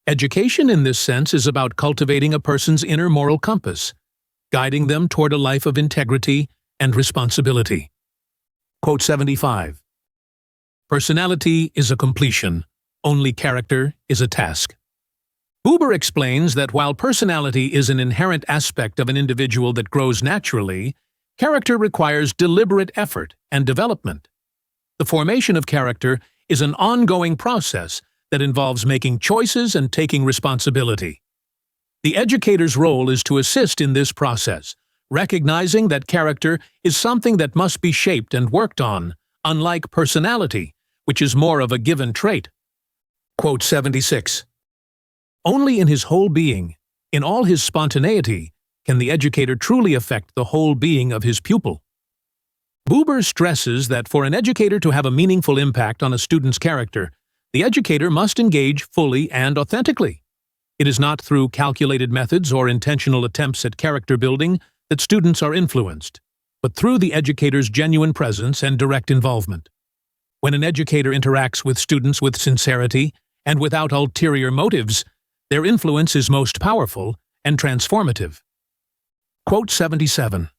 Speaker 1: Education in this sense is about cultivating a person's inner moral compass, guiding them toward a life of integrity and responsibility. Quote 75. Personality is a completion, only character is a task. Buber explains that while personality is an inherent aspect of an individual that grows naturally, character requires deliberate effort and development. The formation of character is an ongoing process that involves making choices and taking responsibility. The educator's role is to assist in this process, recognizing that character is something that must be shaped and worked on, unlike personality, which is more of a given trait. Quote 76. Only in his whole being, in all his spontaneity, can the educator truly affect the whole being of his pupil. Buber stresses that for an educator to have a meaningful impact on a student's character, the educator must engage fully and authentically. It is not through calculated methods or intentional attempts at character building that students are influenced, but through the educator's genuine presence and direct involvement. When an educator interacts with students with sincerity and without ulterior motives, their influence is most powerful and transformative. Quote 77.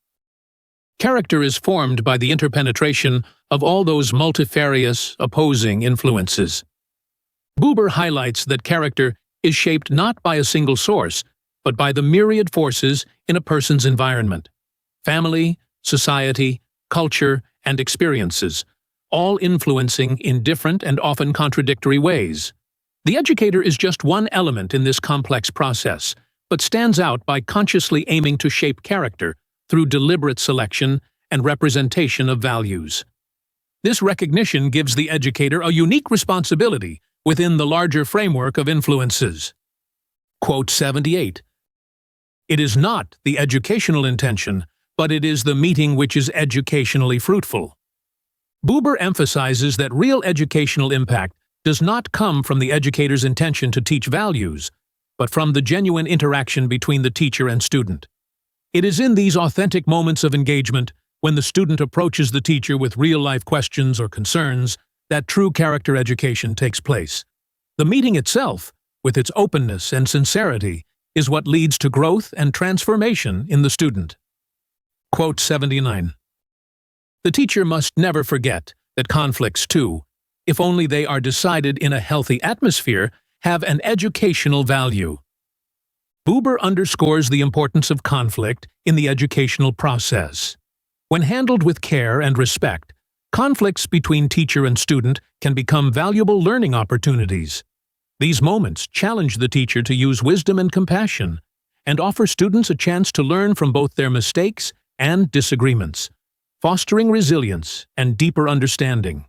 Speaker 1: Character is formed by the interpenetration of all those multifarious, opposing influences. Buber highlights that character is shaped not by a single source, but by the myriad forces in a person's environment. Family, society, culture, and experiences, all influencing in different and often contradictory ways. The educator is just one element in this complex process, but stands out by consciously aiming to shape character through deliberate selection and representation of values. This recognition gives the educator a unique responsibility within the larger framework of influences. Quote 78. It is not the educational intention, but it is the meeting which is educationally fruitful. Buber emphasizes that real educational impact does not come from the educator's intention to teach values, but from the genuine interaction between the teacher and student. It is in these authentic moments of engagement, when the student approaches the teacher with real-life questions or concerns, that true character education takes place. The meeting itself, with its openness and sincerity, is what leads to growth and transformation in the student. Quote 79. The teacher must never forget that conflicts, too, if only they are decided in a healthy atmosphere, have an educational value. Buber underscores the importance of conflict in the educational process. When handled with care and respect, conflicts between teacher and student can become valuable learning opportunities. These moments challenge the teacher to use wisdom and compassion, and offer students a chance to learn from both their mistakes and disagreements, fostering resilience and deeper understanding.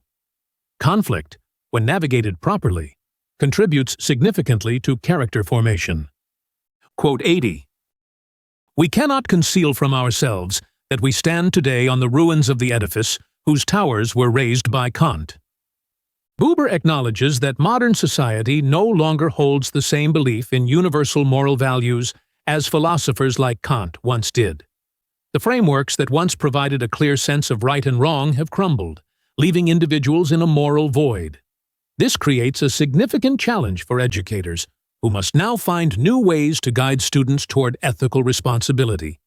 Speaker 1: Conflict, when navigated properly, contributes significantly to character formation. Quote 80. We cannot conceal from ourselves that we stand today on the ruins of the edifice whose towers were raised by Kant. Buber acknowledges that modern society no longer holds the same belief in universal moral values as philosophers like Kant once did. The frameworks that once provided a clear sense of right and wrong have crumbled, leaving individuals in a moral void. This creates a significant challenge for educators, who must now find new ways to guide students toward ethical responsibility,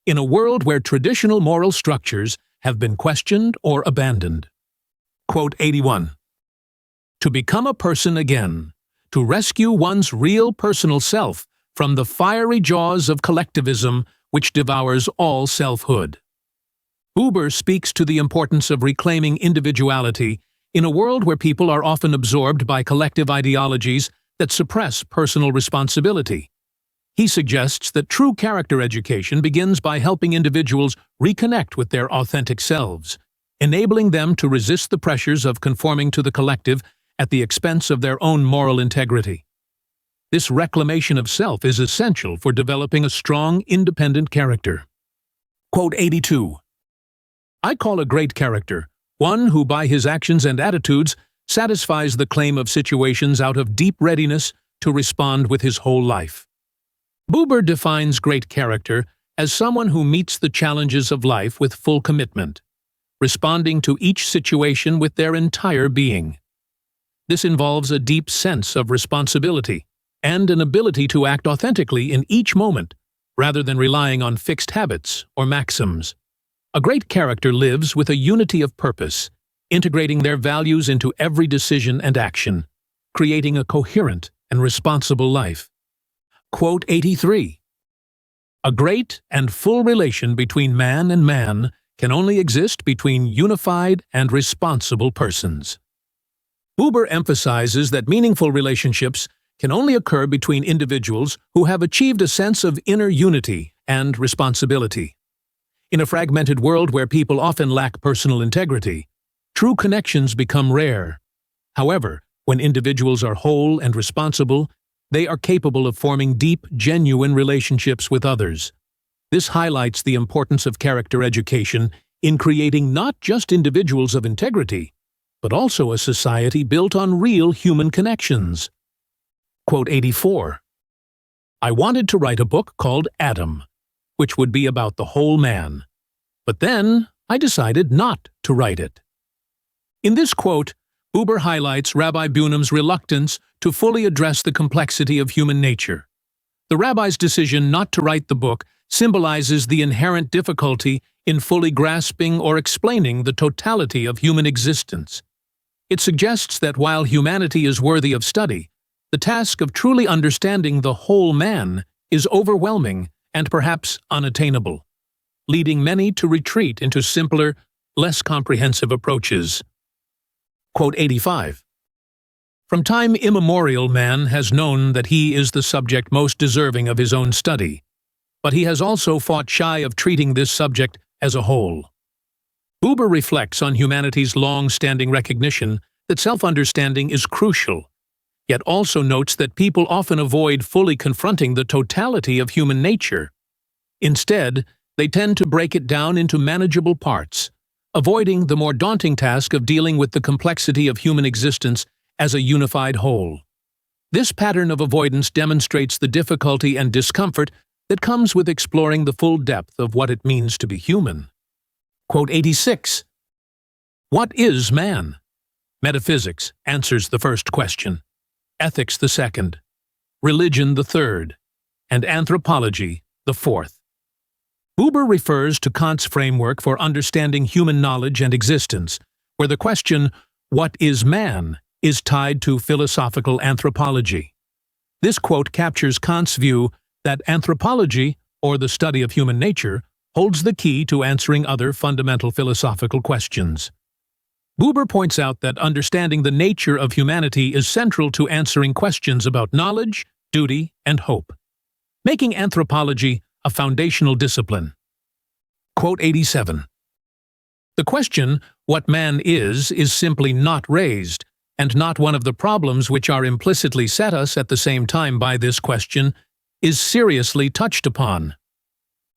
Speaker 1: in a world where traditional moral structures have been questioned or abandoned. Quote 81. To become a person again, to rescue one's real personal self from the fiery jaws of collectivism which devours all selfhood. Buber speaks to the importance of reclaiming individuality in a world where people are often absorbed by collective ideologies that suppress personal responsibility. He suggests that true character education begins by helping individuals reconnect with their authentic selves, enabling them to resist the pressures of conforming to the collective at the expense of their own moral integrity. This reclamation of self is essential for developing a strong, independent character. Quote 82. I call a great character one who by his actions and attitudes satisfies the claim of situations out of deep readiness to respond with his whole life. Buber defines great character as someone who meets the challenges of life with full commitment, responding to each situation with their entire being. This involves a deep sense of responsibility and an ability to act authentically in each moment, rather than relying on fixed habits or maxims. A great character lives with a unity of purpose, integrating their values into every decision and action, creating a coherent and responsible life. Quote 83. A great and full relation between man and man can only exist between unified and responsible persons. Buber emphasizes that meaningful relationships can only occur between individuals who have achieved a sense of inner unity and responsibility. In a fragmented world where people often lack personal integrity, true connections become rare. However, when individuals are whole and responsible, they are capable of forming deep, genuine relationships with others. This highlights the importance of character education in creating not just individuals of integrity, but also a society built on real human connections. Quote 84. I wanted to write a book called Adam, which would be about the whole man. But then I decided not to write it. In this quote, Buber highlights Rabbi Bunim's reluctance to fully address the complexity of human nature. The rabbi's decision not to write the book symbolizes the inherent difficulty in fully grasping or explaining the totality of human existence. It suggests that while humanity is worthy of study, the task of truly understanding the whole man is overwhelming and perhaps unattainable, leading many to retreat into simpler, less comprehensive approaches. Quote 85. From time immemorial, man has known that he is the subject most deserving of his own study, but he has also fought shy of treating this subject as a whole. Buber reflects on humanity's long-standing recognition that self-understanding is crucial, yet also notes that people often avoid fully confronting the totality of human nature. Instead, they tend to break it down into manageable parts, avoiding the more daunting task of dealing with the complexity of human existence as a unified whole. This pattern of avoidance demonstrates the difficulty and discomfort that comes with exploring the full depth of what it means to be human. Quote 86. What is man? Metaphysics answers the first question, ethics the second, religion the third, and anthropology the fourth. Buber refers to Kant's framework for understanding human knowledge and existence, where the question, what is man, is tied to philosophical anthropology. This quote captures Kant's view that anthropology, or the study of human nature, holds the key to answering other fundamental philosophical questions. Buber points out that understanding the nature of humanity is central to answering questions about knowledge, duty, and hope, making anthropology a foundational discipline. Quote 87. The question, what man is simply not raised, and not one of the problems which are implicitly set us at the same time by this question is seriously touched upon.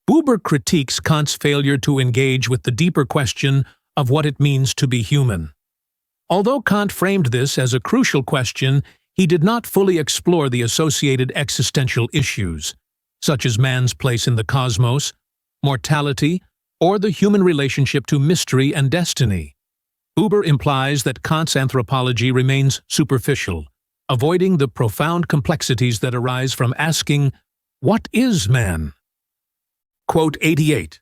Speaker 1: Buber critiques Kant's failure to engage with the deeper question of what it means to be human. Although Kant framed this as a crucial question, he did not fully explore the associated existential issues, such as man's place in the cosmos, mortality, or the human relationship to mystery and destiny. Buber implies that Kant's anthropology remains superficial, avoiding the profound complexities that arise from asking, what is man? Quote 88.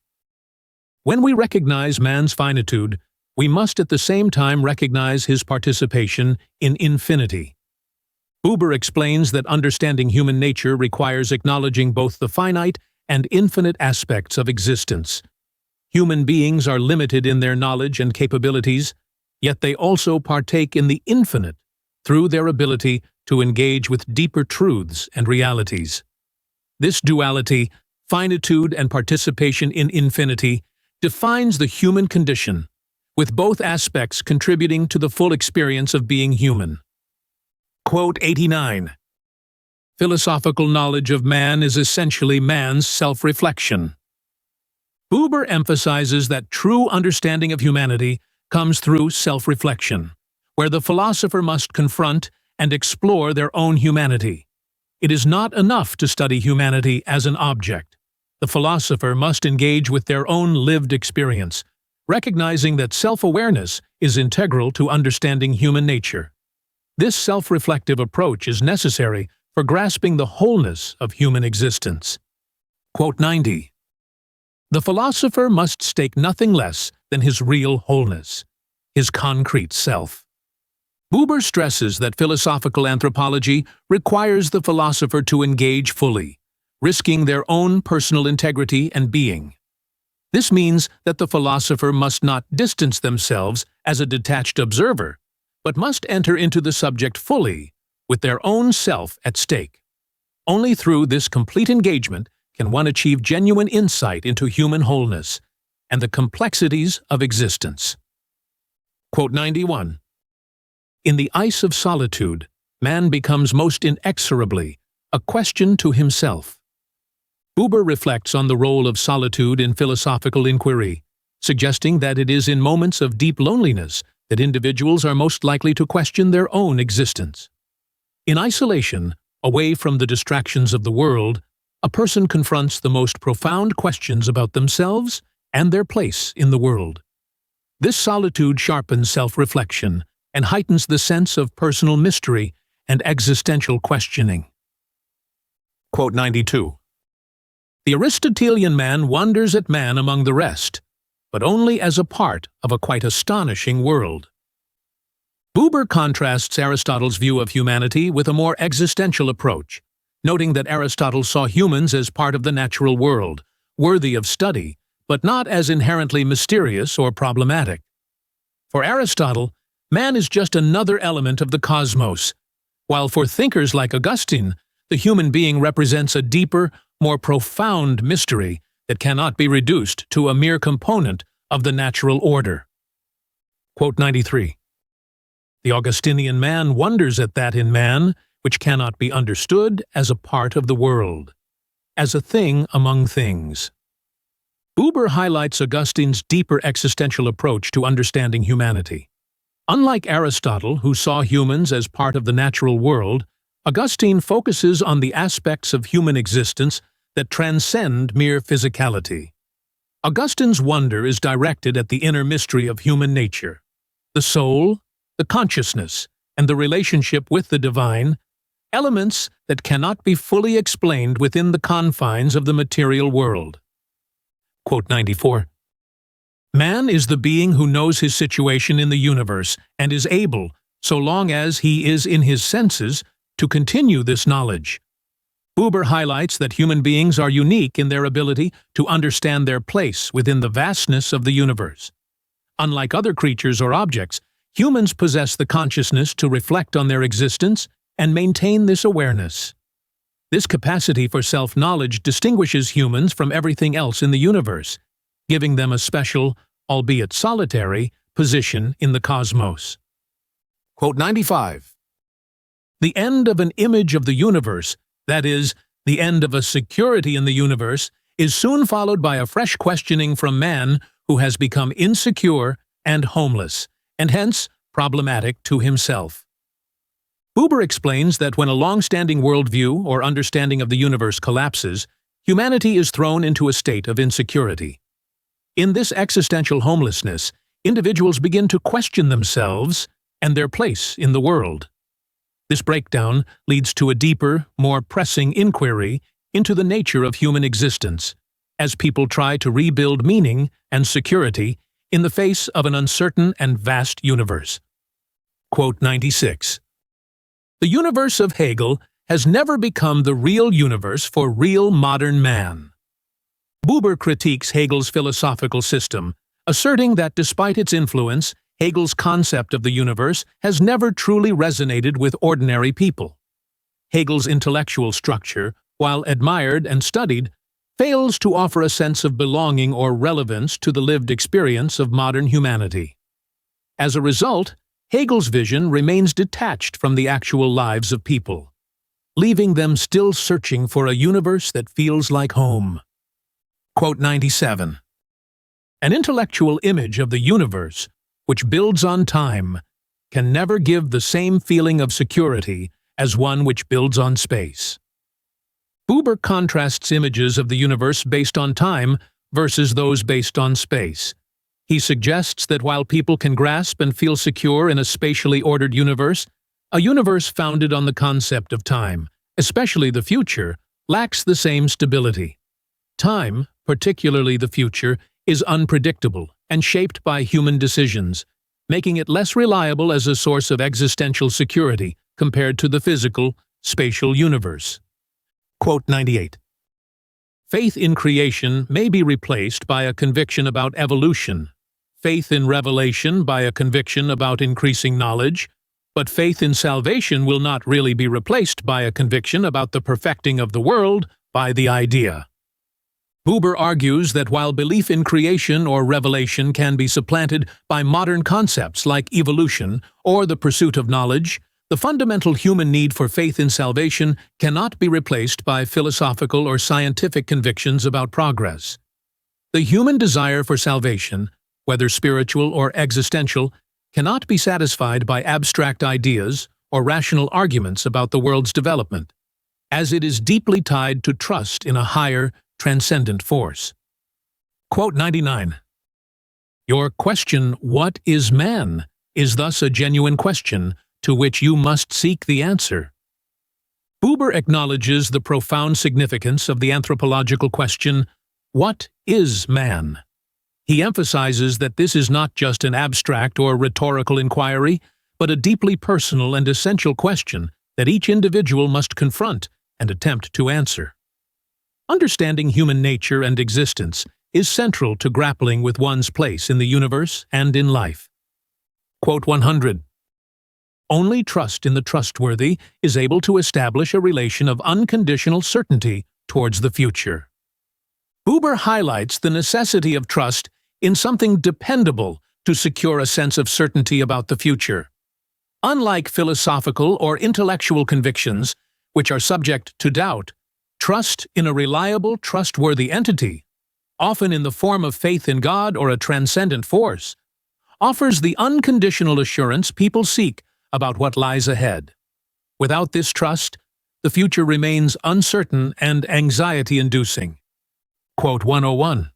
Speaker 1: When we recognize man's finitude, we must at the same time recognize his participation in infinity. Buber explains that understanding human nature requires acknowledging both the finite and infinite aspects of existence. Human beings are limited in their knowledge and capabilities, yet they also partake in the infinite through their ability to engage with deeper truths and realities. This duality, finitude and participation in infinity, defines the human condition, with both aspects contributing to the full experience of being human. Quote 89. Philosophical knowledge of man is essentially man's self-reflection. Buber emphasizes that true understanding of humanity comes through self-reflection, where the philosopher must confront and explore their own humanity. It is not enough to study humanity as an object. The philosopher must engage with their own lived experience, recognizing that self-awareness is integral to understanding human nature. This self-reflective approach is necessary for grasping the wholeness of human existence. Quote 90. The philosopher must stake nothing less than his real wholeness, his concrete self. Buber stresses that philosophical anthropology requires the philosopher to engage fully, risking their own personal integrity and being. This means that the philosopher must not distance themselves as a detached observer, but must enter into the subject fully, with their own self at stake. Only through this complete engagement can one achieve genuine insight into human wholeness and the complexities of existence. Quote 91. In the ice of solitude, man becomes most inexorably a question to himself. Buber reflects on the role of solitude in philosophical inquiry, suggesting that it is in moments of deep loneliness that individuals are most likely to question their own existence. In isolation, away from the distractions of the world, a person confronts the most profound questions about themselves and their place in the world. This solitude sharpens self-reflection and heightens the sense of personal mystery and existential questioning. Quote 92. The Aristotelian man wonders at man among the rest, but only as a part of a quite astonishing world. Buber contrasts Aristotle's view of humanity with a more existential approach, noting that Aristotle saw humans as part of the natural world, worthy of study, but not as inherently mysterious or problematic. For Aristotle, man is just another element of the cosmos, while for thinkers like Augustine, the human being represents a deeper, more profound mystery that cannot be reduced to a mere component of the natural order. Quote 93. The Augustinian man wonders at that in man which cannot be understood as a part of the world, as a thing among things. Buber highlights Augustine's deeper existential approach to understanding humanity. Unlike Aristotle, who saw humans as part of the natural world, Augustine focuses on the aspects of human existence that transcend mere physicality. Augustine's wonder is directed at the inner mystery of human nature, the soul, the consciousness, and the relationship with the divine, elements that cannot be fully explained within the confines of the material world. Quote 94. Man is the being who knows his situation in the universe and is able, so long as he is in his senses, to continue this knowledge. Buber highlights that human beings are unique in their ability to understand their place within the vastness of the universe. Unlike other creatures or objects, humans possess the consciousness to reflect on their existence and maintain this awareness. This capacity for self-knowledge distinguishes humans from everything else in the universe, giving them a special, albeit solitary, position in the cosmos. Quote 95. The end of an image of the universe, that is, the end of a security in the universe, is soon followed by a fresh questioning from man who has become insecure and homeless, and hence problematic to himself. Buber explains that when a long-standing worldview or understanding of the universe collapses, humanity is thrown into a state of insecurity. In this existential homelessness, individuals begin to question themselves and their place in the world. This breakdown leads to a deeper, more pressing inquiry into the nature of human existence, as people try to rebuild meaning and security in the face of an uncertain and vast universe. Quote 96. The universe of Hegel has never become the real universe for real modern man. Buber critiques Hegel's philosophical system, asserting that despite its influence, Hegel's concept of the universe has never truly resonated with ordinary people. Hegel's intellectual structure, while admired and studied, fails to offer a sense of belonging or relevance to the lived experience of modern humanity. As a result, Hegel's vision remains detached from the actual lives of people, leaving them still searching for a universe that feels like home. Quote 97. An intellectual image of the universe, which builds on time, can never give the same feeling of security as one which builds on space. Buber contrasts images of the universe based on time versus those based on space. He suggests that while people can grasp and feel secure in a spatially ordered universe, a universe founded on the concept of time, especially the future, lacks the same stability. Time, particularly the future, is unpredictable and shaped by human decisions, making it less reliable as a source of existential security compared to the physical, spatial universe. Quote 98. Faith in creation may be replaced by a conviction about evolution, faith in revelation by a conviction about increasing knowledge, but faith in salvation will not really be replaced by a conviction about the perfecting of the world by the idea. Buber argues that while belief in creation or revelation can be supplanted by modern concepts like evolution or the pursuit of knowledge, the fundamental human need for faith in salvation cannot be replaced by philosophical or scientific convictions about progress. The human desire for salvation, whether spiritual or existential, cannot be satisfied by abstract ideas or rational arguments about the world's development, as it is deeply tied to trust in a higher, transcendent force. Quote 99. Your question, "What is man?" is thus a genuine question to which you must seek the answer. Buber acknowledges the profound significance of the anthropological question, "What is man?" He emphasizes that this is not just an abstract or rhetorical inquiry, but a deeply personal and essential question that each individual must confront and attempt to answer. Understanding human nature and existence is central to grappling with one's place in the universe and in life. Quote 100. Only trust in the trustworthy is able to establish a relation of unconditional certainty towards the future. Buber highlights the necessity of trust in something dependable to secure a sense of certainty about the future. Unlike philosophical or intellectual convictions, which are subject to doubt, trust in a reliable, trustworthy entity, often in the form of faith in God or a transcendent force, offers the unconditional assurance people seek about what lies ahead. Without this trust, the future remains uncertain and anxiety-inducing. Quote 101.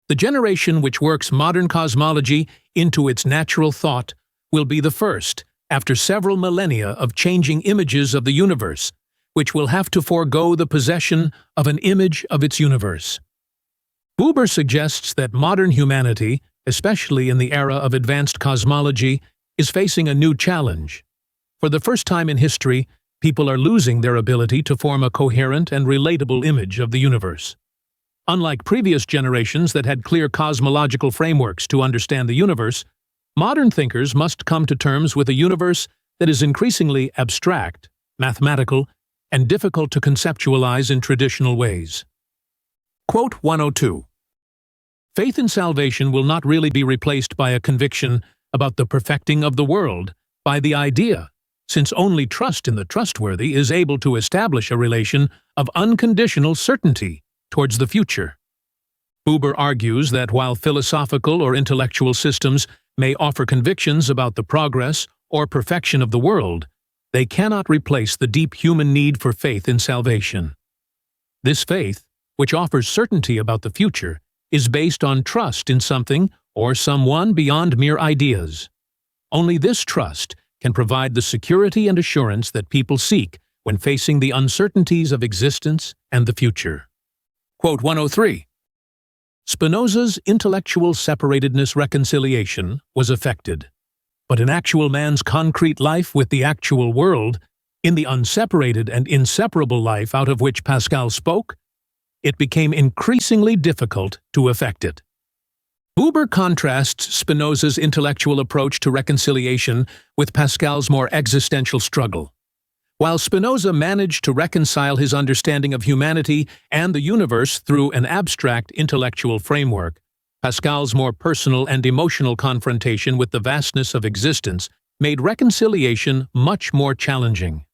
Speaker 1: The generation which works modern cosmology into its natural thought will be the first, after several millennia of changing images of the universe, which will have to forego the possession of an image of its universe. Buber suggests that modern humanity, especially in the era of advanced cosmology, is facing a new challenge. For the first time in history, people are losing their ability to form a coherent and relatable image of the universe. Unlike previous generations that had clear cosmological frameworks to understand the universe, modern thinkers must come to terms with a universe that is increasingly abstract, mathematical, and difficult to conceptualize in traditional ways. Quote 102. Faith in salvation will not really be replaced by a conviction about the perfecting of the world by the idea, since only trust in the trustworthy is able to establish a relation of unconditional certainty towards the future. Buber argues that while philosophical or intellectual systems may offer convictions about the progress or perfection of the world, they cannot replace the deep human need for faith in salvation. This faith, which offers certainty about the future, is based on trust in something or someone beyond mere ideas. Only this trust can provide the security and assurance that people seek when facing the uncertainties of existence and the future. Quote 103. Spinoza's intellectual separatedness reconciliation was affected, but in actual man's concrete life with the actual world, in the unseparated and inseparable life out of which Pascal spoke, it became increasingly difficult to effect it. Buber contrasts Spinoza's intellectual approach to reconciliation with Pascal's more existential struggle. While Spinoza managed to reconcile his understanding of humanity and the universe through an abstract intellectual framework, Pascal's more personal and emotional confrontation with the vastness of existence made reconciliation much more challenging.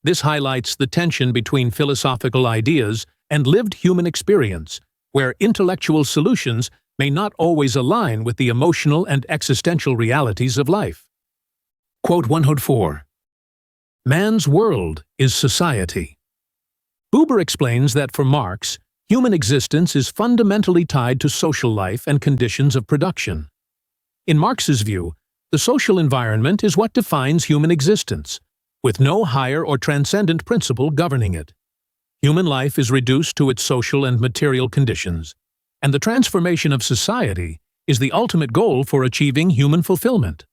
Speaker 1: This highlights the tension between philosophical ideas and lived human experience, where intellectual solutions may not always align with the emotional and existential realities of life. Quote 104. Man's world is society. Buber explains that for Marx, human existence is fundamentally tied to social life and conditions of production. In Marx's view, the social environment is what defines human existence, with no higher or transcendent principle governing it. Human life is reduced to its social and material conditions, and the transformation of society is the ultimate goal for achieving human fulfillment.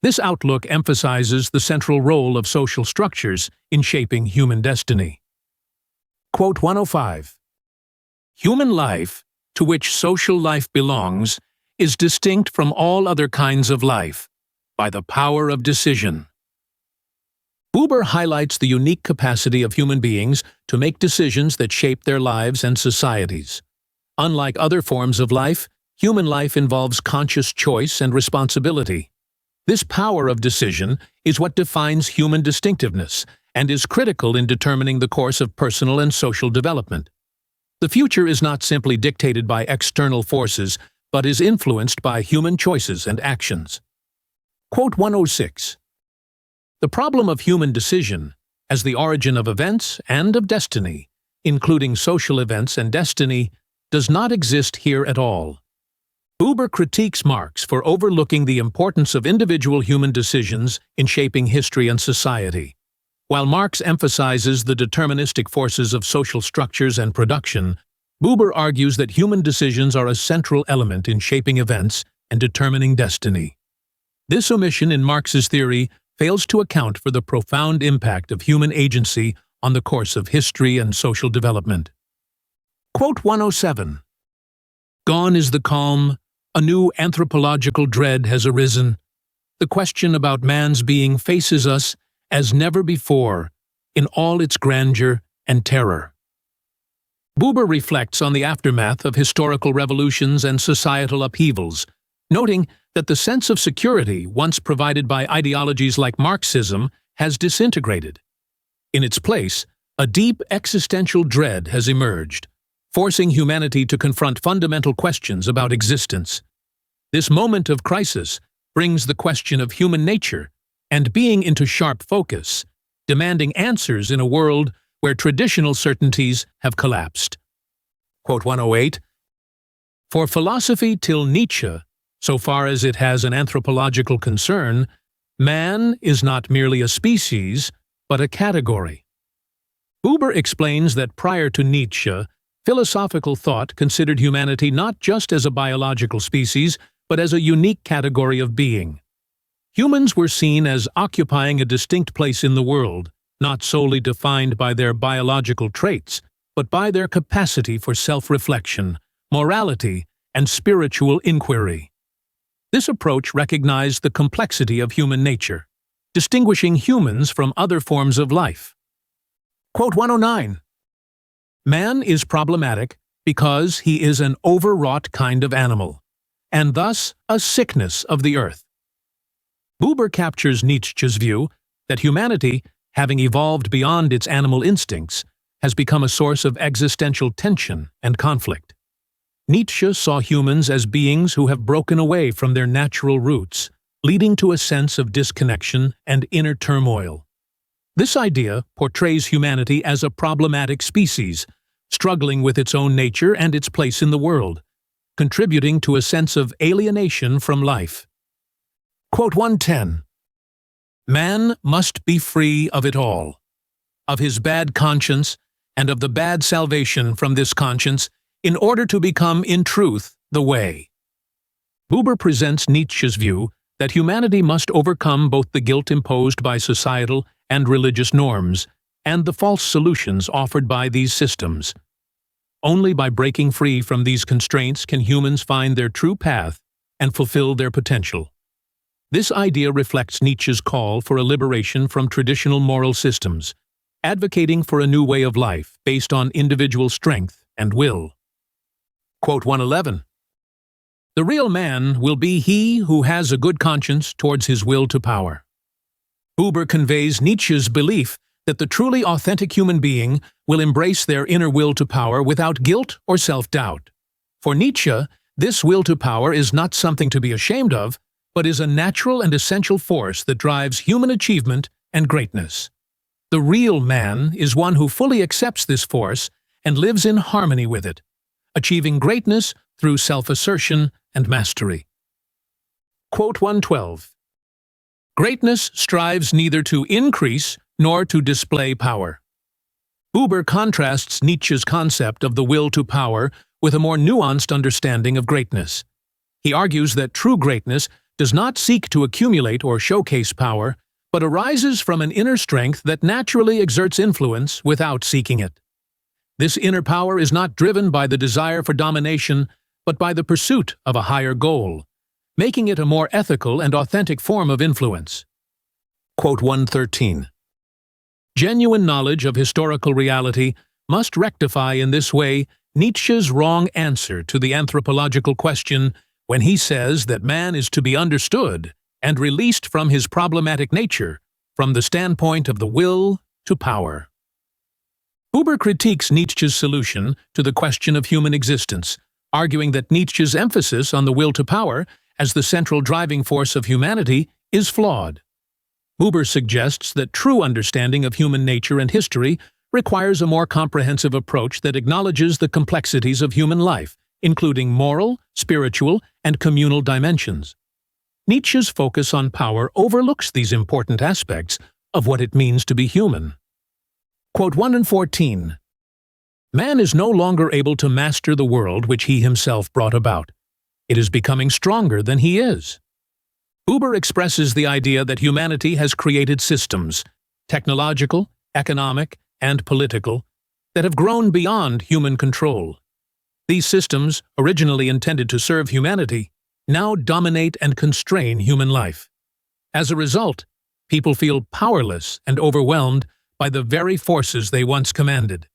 Speaker 1: This outlook emphasizes the central role of social structures in shaping human destiny. Quote 105. Human life, to which social life belongs, is distinct from all other kinds of life by the power of decision. Buber highlights the unique capacity of human beings to make decisions that shape their lives and societies. Unlike other forms of life, human life involves conscious choice and responsibility. This power of decision is what defines human distinctiveness and is critical in determining the course of personal and social development. The future is not simply dictated by external forces, but is influenced by human choices and actions. Quote 106. The problem of human decision, as the origin of events and of destiny, including social events and destiny, does not exist here at all. Buber critiques Marx for overlooking the importance of individual human decisions in shaping history and society. While Marx emphasizes the deterministic forces of social structures and production, Buber argues that human decisions are a central element in shaping events and determining destiny. This omission in Marx's theory fails to account for the profound impact of human agency on the course of history and social development. Quote 107. Gone is the calm. A new anthropological dread has arisen. The question about man's being faces us as never before, in all its grandeur and terror. Buber reflects on the aftermath of historical revolutions and societal upheavals, noting that the sense of security once provided by ideologies like Marxism has disintegrated. In its place, a deep existential dread has emerged, forcing humanity to confront fundamental questions about existence. This moment of crisis brings the question of human nature and being into sharp focus, demanding answers in a world where traditional certainties have collapsed. Quote 108. For philosophy till Nietzsche, so far as it has an anthropological concern, man is not merely a species, but a category. Buber explains that prior to Nietzsche, philosophical thought considered humanity not just as a biological species, but as a unique category of being. Humans were seen as occupying a distinct place in the world, not solely defined by their biological traits, but by their capacity for self-reflection, morality, and spiritual inquiry. This approach recognized the complexity of human nature, distinguishing humans from other forms of life. Quote 109. Man is problematic because he is an overwrought kind of animal, and thus a sickness of the earth. Buber captures Nietzsche's view that humanity, having evolved beyond its animal instincts, has become a source of existential tension and conflict. Nietzsche saw humans as beings who have broken away from their natural roots, leading to a sense of disconnection and inner turmoil. This idea portrays humanity as a problematic species, struggling with its own nature and its place in the world, contributing to a sense of alienation from life. Quote 110. Man must be free of it all, of his bad conscience and of the bad salvation from this conscience, in order to become in truth the way. Buber presents Nietzsche's view that humanity must overcome both the guilt imposed by societal and religious norms and the false solutions offered by these systems. Only by breaking free from these constraints can humans find their true path and fulfill their potential. This idea reflects Nietzsche's call for a liberation from traditional moral systems, advocating for a new way of life based on individual strength and will. Quote 111. The real man will be he who has a good conscience towards his will to power. Buber conveys Nietzsche's belief that the truly authentic human being will embrace their inner will to power without guilt or self-doubt. For Nietzsche, this will to power is not something to be ashamed of, but is a natural and essential force that drives human achievement and greatness. The real man is one who fully accepts this force and lives in harmony with it, achieving greatness through self-assertion and mastery. Quote 112. Greatness strives neither to increase nor to display power. Buber contrasts Nietzsche's concept of the will to power with a more nuanced understanding of greatness. He argues that true greatness does not seek to accumulate or showcase power, but arises from an inner strength that naturally exerts influence without seeking it. This inner power is not driven by the desire for domination, but by the pursuit of a higher goal, making it a more ethical and authentic form of influence. Quote 113. Genuine knowledge of historical reality must rectify in this way Nietzsche's wrong answer to the anthropological question when he says that man is to be understood and released from his problematic nature from the standpoint of the will to power. Buber critiques Nietzsche's solution to the question of human existence, arguing that Nietzsche's emphasis on the will to power as the central driving force of humanity is flawed. Buber suggests that true understanding of human nature and history requires a more comprehensive approach that acknowledges the complexities of human life, including moral, spiritual, and communal dimensions. Nietzsche's focus on power overlooks these important aspects of what it means to be human. Quote 114. Man is no longer able to master the world which he himself brought about. It is becoming stronger than he is. Buber expresses the idea that humanity has created systems, technological, economic, and political, that have grown beyond human control. These systems, originally intended to serve humanity, now dominate and constrain human life. As a result, people feel powerless and overwhelmed by the very forces they once commanded.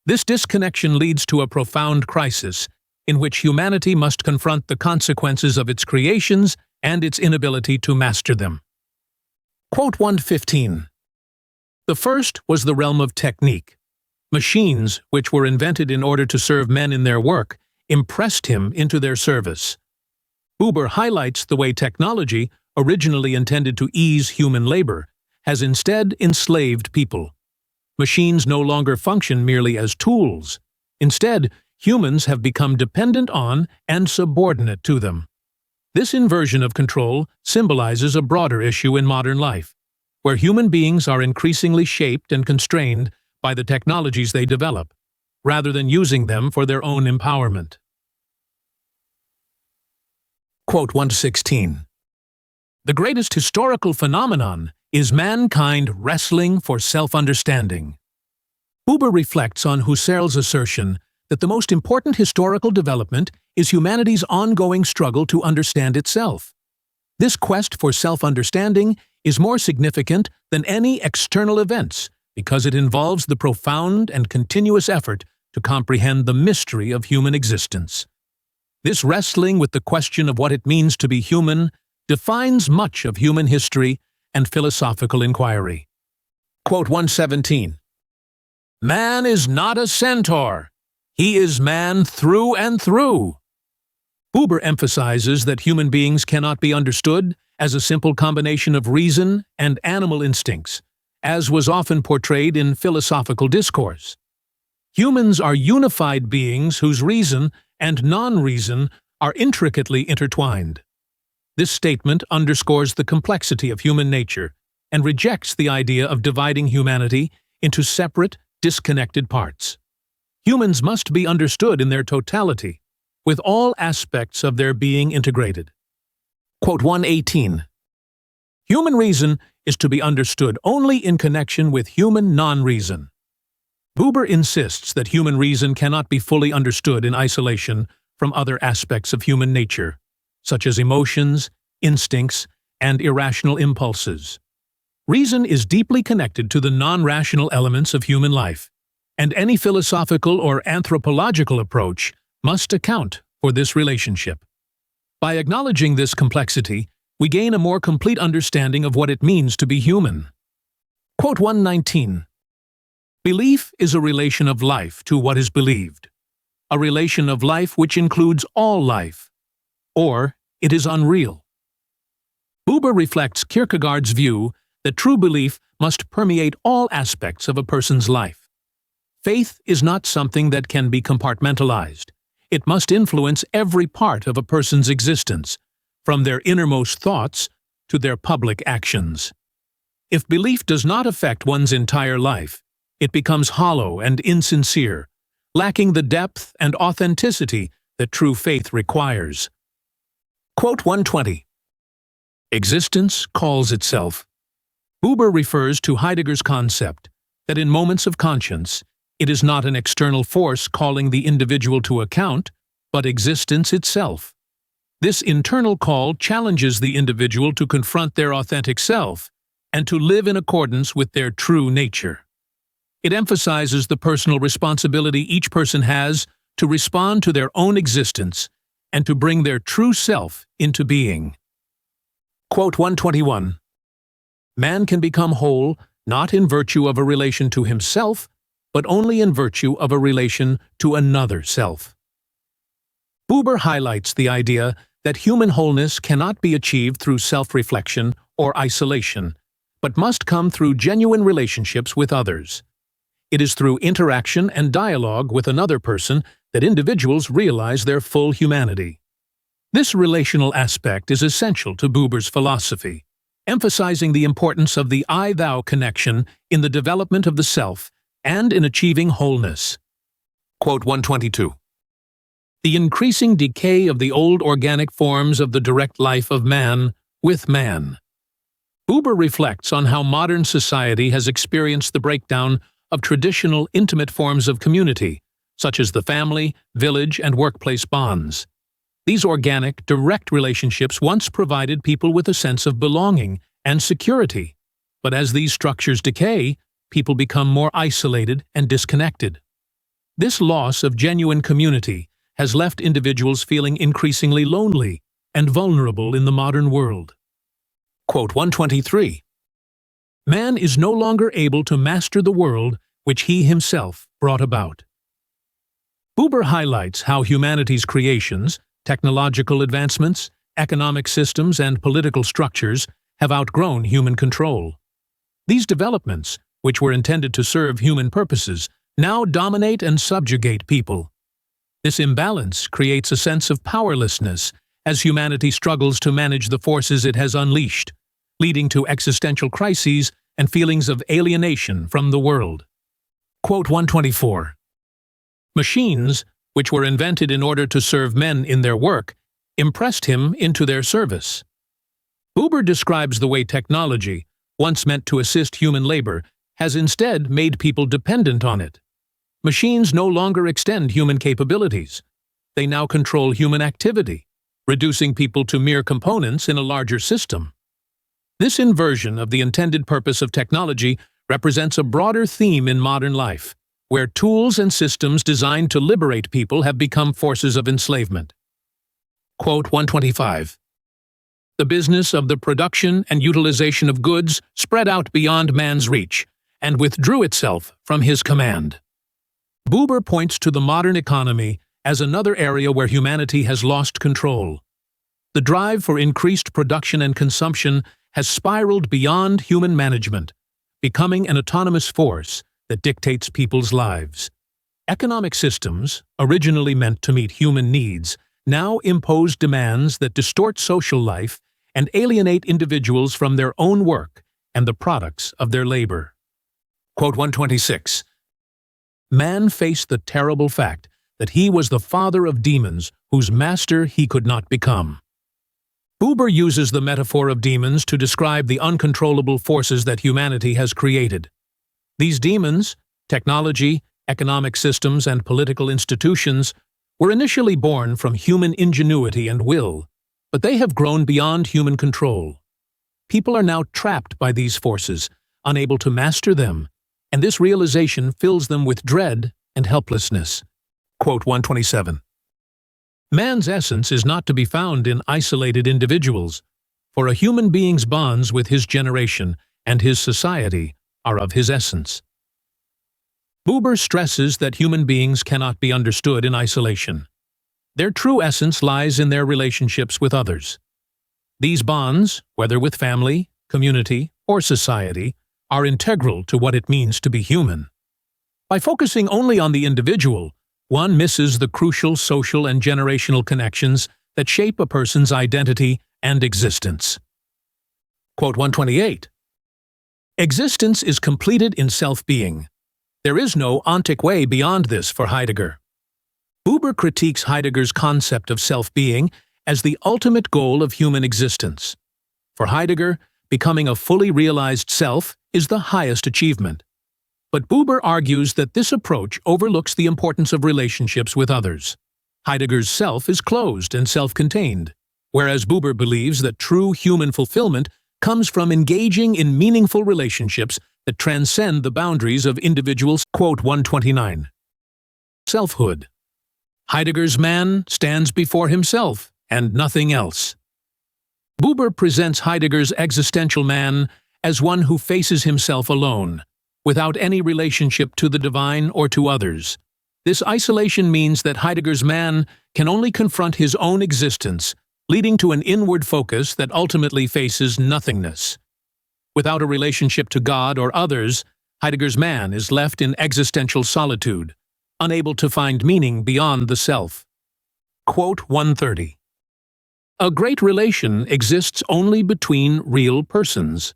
Speaker 1: This disconnection leads to a profound crisis in which humanity must confront the consequences of its creations and its inability to master them. Quote 115. The first was the realm of technique. Machines, which were invented in order to serve men in their work, impressed him into their service. Buber highlights the way technology, originally intended to ease human labor, has instead enslaved people. Machines no longer function merely as tools. Instead, humans have become dependent on and subordinate to them. This inversion of control symbolizes a broader issue in modern life, where human beings are increasingly shaped and constrained by the technologies they develop, rather than using them for their own empowerment. Quote 116. The greatest historical phenomenon is mankind wrestling for self-understanding. Buber reflects on Husserl's assertion that the most important historical development is humanity's ongoing struggle to understand itself. This quest for self-understanding is more significant than any external events because it involves the profound and continuous effort to comprehend the mystery of human existence. This wrestling with the question of what it means to be human defines much of human history and philosophical inquiry. Quote 117. Man is not a centaur. He is man through and through. Buber emphasizes that human beings cannot be understood as a simple combination of reason and animal instincts, as was often portrayed in philosophical discourse. Humans are unified beings whose reason and non-reason are intricately intertwined. This statement underscores the complexity of human nature and rejects the idea of dividing humanity into separate, disconnected parts. Humans must be understood in their totality, with all aspects of their being integrated. Quote 118. Human reason is to be understood only in connection with human non-reason. Buber insists that human reason cannot be fully understood in isolation from other aspects of human nature, such as emotions, instincts, and irrational impulses. Reason is deeply connected to the non-rational elements of human life, and any philosophical or anthropological approach must account for this relationship. By acknowledging this complexity, we gain a more complete understanding of what it means to be human. Quote 119. Belief is a relation of life to what is believed, a relation of life which includes all life, or it is unreal. Buber reflects Kierkegaard's view that true belief must permeate all aspects of a person's life. Faith is not something that can be compartmentalized. It must influence every part of a person's existence, from their innermost thoughts to their public actions. If belief does not affect one's entire life, it becomes hollow and insincere, lacking the depth and authenticity that true faith requires. Quote 120. Existence calls itself. Buber refers to Heidegger's concept that in moments of conscience, it is not an external force calling the individual to account, but existence itself. This internal call challenges the individual to confront their authentic self and to live in accordance with their true nature. It emphasizes the personal responsibility each person has to respond to their own existence and to bring their true self into being. Quote 121. Man can become whole not in virtue of a relation to himself, but only in virtue of a relation to another self. Buber highlights the idea that human wholeness cannot be achieved through self-reflection or isolation, but must come through genuine relationships with others. It is through interaction and dialogue with another person that individuals realize their full humanity. This relational aspect is essential to Buber's philosophy, emphasizing the importance of the I-thou connection in the development of the self and in achieving wholeness. Quote 122. The increasing decay of the old organic forms of the direct life of man with man. Buber reflects on how modern society has experienced the breakdown of traditional intimate forms of community, such as the family, village, and workplace bonds. These organic, direct relationships once provided people with a sense of belonging and security, but as these structures decay, people become more isolated and disconnected. This loss of genuine community has left individuals feeling increasingly lonely and vulnerable in the modern world. Quote 123. Man is no longer able to master the world which he himself brought about. Buber highlights how humanity's creations, technological advancements, economic systems, and political structures have outgrown human control. These developments, which were intended to serve human purposes, now dominate and subjugate people. This imbalance creates a sense of powerlessness as humanity struggles to manage the forces it has unleashed, leading to existential crises and feelings of alienation from the world. Quote 124. Machines, which were invented in order to serve men in their work, impressed him into their service. Buber describes the way technology, once meant to assist human labor, has instead made people dependent on it. Machines no longer extend human capabilities. They now control human activity, reducing people to mere components in a larger system. This inversion of the intended purpose of technology represents a broader theme in modern life, where tools and systems designed to liberate people have become forces of enslavement. Quote 125. The business of the production and utilization of goods spread out beyond man's reach and withdrew itself from his command. Buber points to the modern economy as another area where humanity has lost control. The drive for increased production and consumption has spiraled beyond human management, becoming an autonomous force that dictates people's lives. Economic systems, originally meant to meet human needs, now impose demands that distort social life and alienate individuals from their own work and the products of their labor. Quote 126. Man faced the terrible fact that he was the father of demons whose master he could not become. Buber uses the metaphor of demons to describe the uncontrollable forces that humanity has created. These demons, technology, economic systems, and political institutions, were initially born from human ingenuity and will, but they have grown beyond human control. People are now trapped by these forces, unable to master them, and this realization fills them with dread and helplessness. Quote 127. Man's essence is not to be found in isolated individuals, for a human being's bonds with his generation and his society are of his essence. Buber stresses that human beings cannot be understood in isolation. Their true essence lies in their relationships with others. These bonds, whether with family, community, or society, are integral to what it means to be human. By focusing only on the individual, one misses the crucial social and generational connections that shape a person's identity and existence. Quote 128. Existence is completed in self-being. There is no ontic way beyond this for Heidegger. Buber critiques Heidegger's concept of self-being as the ultimate goal of human existence. For Heidegger, becoming a fully realized self is the highest achievement. But Buber argues that this approach overlooks the importance of relationships with others. Heidegger's self is closed and self-contained, whereas Buber believes that true human fulfillment comes from engaging in meaningful relationships that transcend the boundaries of individuals. Quote 129. Selfhood. Heidegger's man stands before himself and nothing else. Buber presents Heidegger's existential man as one who faces himself alone, without any relationship to the divine or to others. This isolation means that Heidegger's man can only confront his own existence, leading to an inward focus that ultimately faces nothingness. Without a relationship to God or others, Heidegger's man is left in existential solitude, unable to find meaning beyond the self. Quote 130. A great relation exists only between real persons.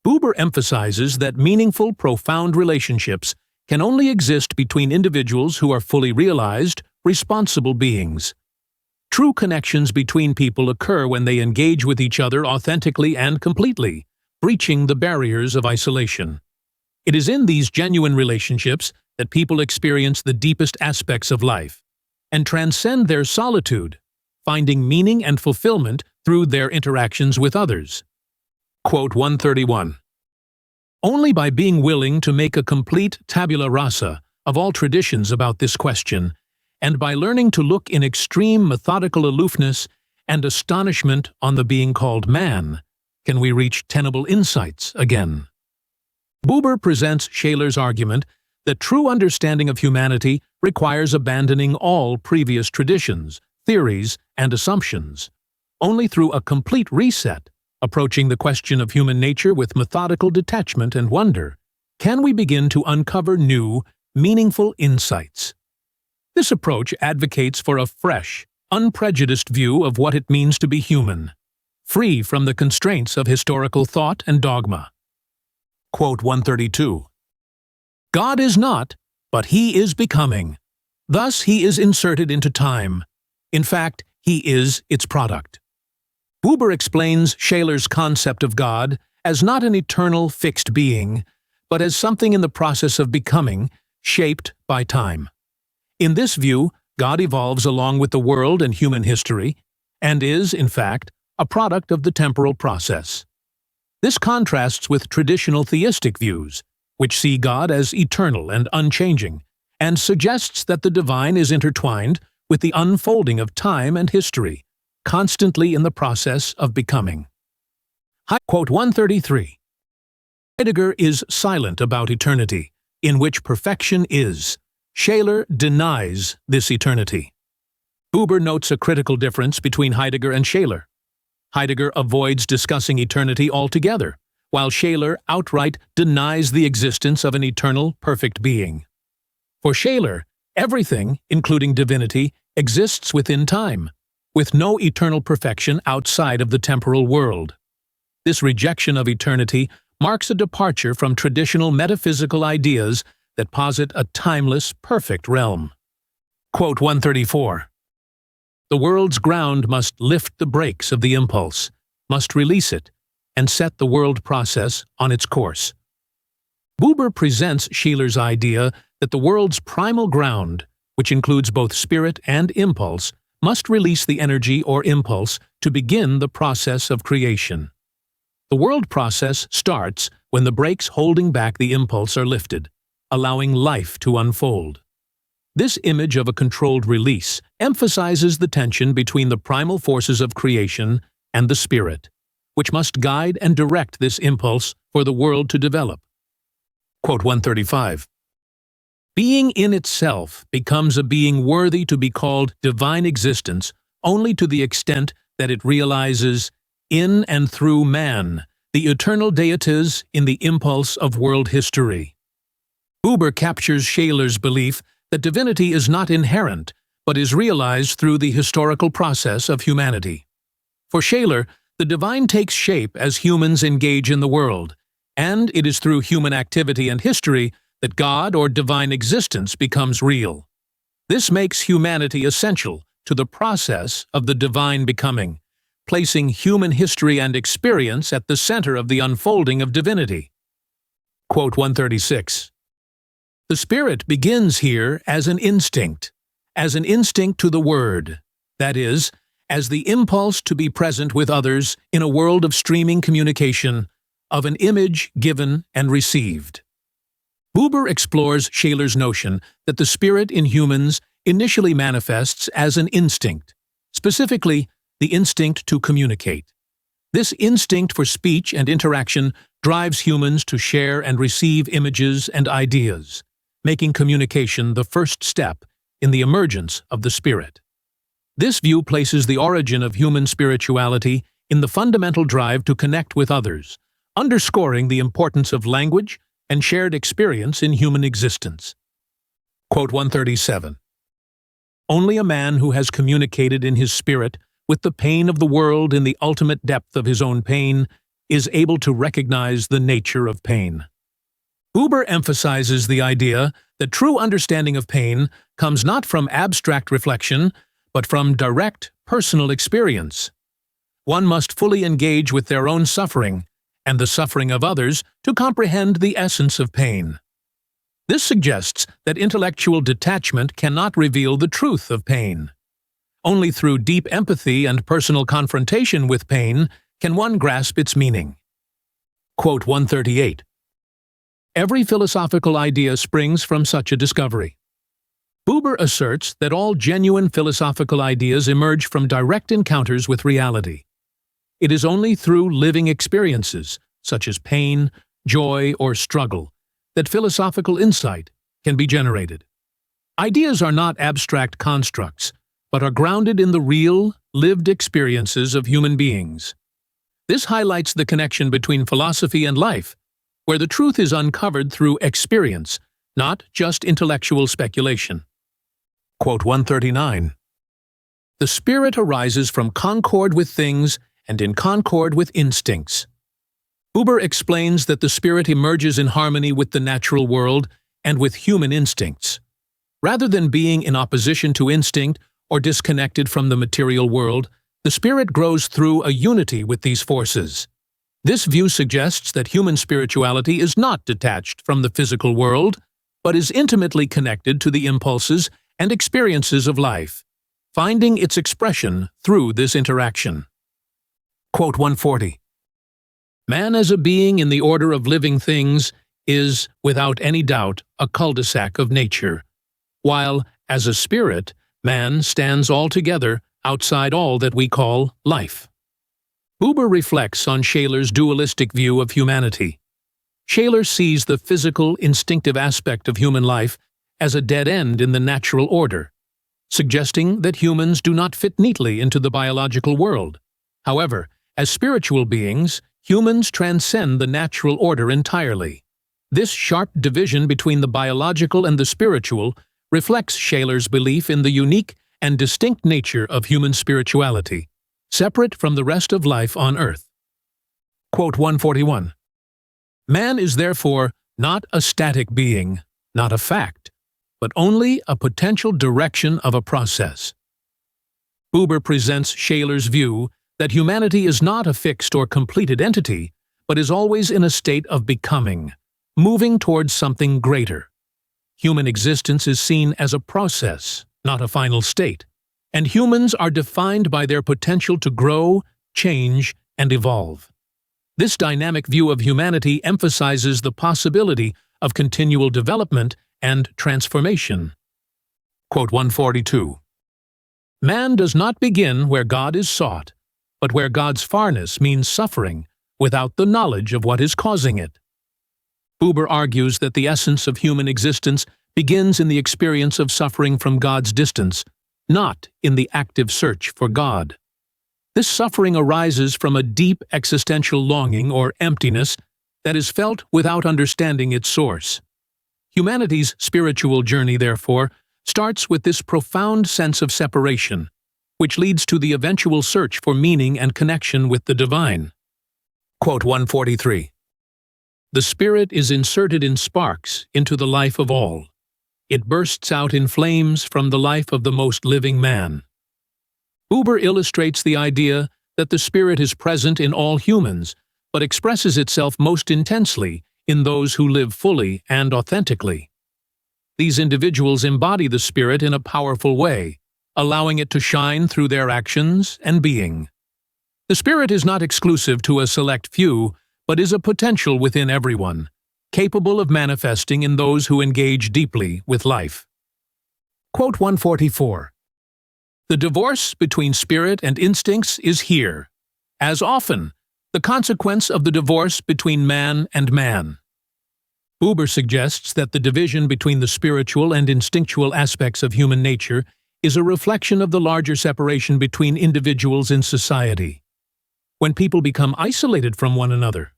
Speaker 1: Buber emphasizes that meaningful, profound relationships can only exist between individuals who are fully realized, responsible beings. True connections between people occur when they engage with each other authentically and completely, breaching the barriers of isolation. It is in these genuine relationships that people experience the deepest aspects of life and transcend their solitude, finding meaning and fulfillment through their interactions with others. Quote 131. Only by being willing to make a complete tabula rasa of all traditions about this question, and by learning to look in extreme methodical aloofness and astonishment on the being called man, can we reach tenable insights again. Buber presents Shaler's argument that true understanding of humanity requires abandoning all previous traditions, theories, and assumptions. Only through a complete reset, approaching the question of human nature with methodical detachment and wonder, can we begin to uncover new, meaningful insights. This approach advocates for a fresh, unprejudiced view of what it means to be human, free from the constraints of historical thought and dogma. Quote 132. God is not, but he is becoming. Thus he is inserted into time. In fact, he is its product. Buber explains Shaler's concept of God as not an eternal, fixed being, but as something in the process of becoming, shaped by time. In this view, God evolves along with the world and human history, and is, in fact, a product of the temporal process. This contrasts with traditional theistic views, which see God as eternal and unchanging, and suggests that the divine is intertwined with the unfolding of time and history, constantly in the process of becoming. Quote 133. Heidegger is silent about eternity, in which perfection is. Shaler denies this eternity. Buber notes a critical difference between Heidegger and Shaler. Heidegger avoids discussing eternity altogether, while Shaler outright denies the existence of an eternal, perfect being. For Shaler, everything, including divinity, exists within time, with no eternal perfection outside of the temporal world. This rejection of eternity marks a departure from traditional metaphysical ideas that posit a timeless, perfect realm. Quote 134. The world's ground must lift the brakes of the impulse, must release it, and set the world process on its course. Buber presents Shaler's idea that the world's primal ground, which includes both spirit and impulse, must release the energy or impulse to begin the process of creation. The world process starts when the brakes holding back the impulse are lifted, allowing life to unfold. This image of a controlled release emphasizes the tension between the primal forces of creation and the spirit, which must guide and direct this impulse for the world to develop. Quote 135. Being in itself becomes a being worthy to be called divine existence only to the extent that it realizes, in and through man, the eternal deities in the impulse of world history. Buber captures Shaler's belief that divinity is not inherent, but is realized through the historical process of humanity. For Shaler, the divine takes shape as humans engage in the world, and it is through human activity and history that God or divine existence becomes real. This makes humanity essential to the process of the divine becoming, placing human history and experience at the center of the unfolding of divinity. Quote 136. The spirit begins here as an instinct to the word, that is, as the impulse to be present with others in a world of streaming communication, of an image given and received. Buber explores Shaler's notion that the spirit in humans initially manifests as an instinct, specifically the instinct to communicate. This instinct for speech and interaction drives humans to share and receive images and ideas, making communication the first step in the emergence of the spirit. This view places the origin of human spirituality in the fundamental drive to connect with others, underscoring the importance of language and shared experience in human existence. Quote 137. Only a man who has communicated in his spirit with the pain of the world in the ultimate depth of his own pain is able to recognize the nature of pain. Buber emphasizes the idea that true understanding of pain comes not from abstract reflection, but from direct, personal experience. One must fully engage with their own suffering and the suffering of others to comprehend the essence of pain. This suggests that intellectual detachment cannot reveal the truth of pain. Only through deep empathy and personal confrontation with pain can one grasp its meaning. Quote 138. Every philosophical idea springs from such a discovery. Buber asserts that all genuine philosophical ideas emerge from direct encounters with reality. It is only through living experiences, such as pain, joy, or struggle, that philosophical insight can be generated. Ideas are not abstract constructs, but are grounded in the real, lived experiences of human beings. This highlights the connection between philosophy and life, where the truth is uncovered through experience, not just intellectual speculation. Quote 139. The spirit arises from concord with things and in concord with instincts. Buber explains that the spirit emerges in harmony with the natural world and with human instincts. Rather than being in opposition to instinct or disconnected from the material world, the spirit grows through a unity with these forces. This view suggests that human spirituality is not detached from the physical world, but is intimately connected to the impulses and experiences of life, finding its expression through this interaction. Quote 140. Man as a being in the order of living things is, without any doubt, a cul-de-sac of nature, while, as a spirit, man stands altogether outside all that we call life. Buber reflects on Shaler's dualistic view of humanity. Shaler sees the physical, instinctive aspect of human life as a dead end in the natural order, suggesting that humans do not fit neatly into the biological world. However, as spiritual beings, humans transcend the natural order entirely. This sharp division between the biological and the spiritual reflects Shaler's belief in the unique and distinct nature of human spirituality, separate from the rest of life on Earth. Quote 141. Man is therefore not a static being, not a fact, but only a potential direction of a process. Buber presents Shaler's view that humanity is not a fixed or completed entity, but is always in a state of becoming, moving towards something greater. Human existence is seen as a process, not a final state, and humans are defined by their potential to grow, change, and evolve. This dynamic view of humanity emphasizes the possibility of continual development and transformation. Quote 142. Man does not begin where God is sought, but where God's farness means suffering without the knowledge of what is causing it. Buber argues that the essence of human existence begins in the experience of suffering from God's distance, not in the active search for God. This suffering arises from a deep existential longing or emptiness that is felt without understanding its source. Humanity's spiritual journey, therefore, starts with this profound sense of separation, which leads to the eventual search for meaning and connection with the divine. Quote 143. The spirit is inserted in sparks into the life of all. It bursts out in flames from the life of the most living man. Buber illustrates the idea that the spirit is present in all humans, but expresses itself most intensely in those who live fully and authentically. These individuals embody the spirit in a powerful way, allowing it to shine through their actions and being. The spirit is not exclusive to a select few, but is a potential within everyone, capable of manifesting in those who engage deeply with life. Quote 144. The divorce between spirit and instincts is here, as often, the consequence of the divorce between man and man. Buber suggests that the division between the spiritual and instinctual aspects of human nature is a reflection of the larger separation between individuals in society. When people become isolated from one another,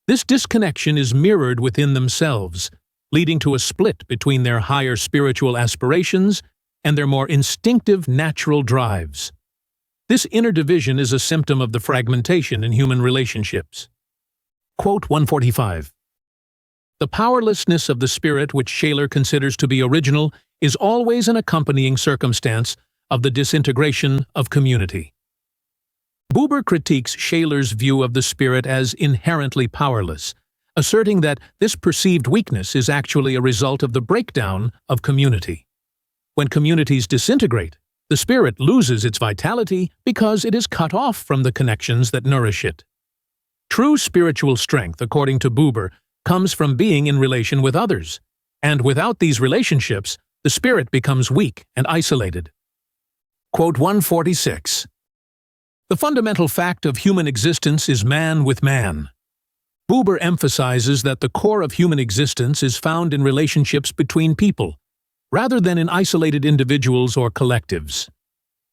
Speaker 1: this disconnection is mirrored within themselves, leading to a split between their higher spiritual aspirations and their more instinctive natural drives. This inner division is a symptom of the fragmentation in human relationships. Quote 145. The powerlessness of the spirit, which Shaler considers to be original, is always an accompanying circumstance of the disintegration of community. Buber critiques Shaler's view of the spirit as inherently powerless, asserting that this perceived weakness is actually a result of the breakdown of community. When communities disintegrate, the spirit loses its vitality because it is cut off from the connections that nourish it. True spiritual strength, according to Buber, comes from being in relation with others, and without these relationships, the spirit becomes weak and isolated. Quote 146. The fundamental fact of human existence is man with man. Buber emphasizes that the core of human existence is found in relationships between people, rather than in isolated individuals or collectives.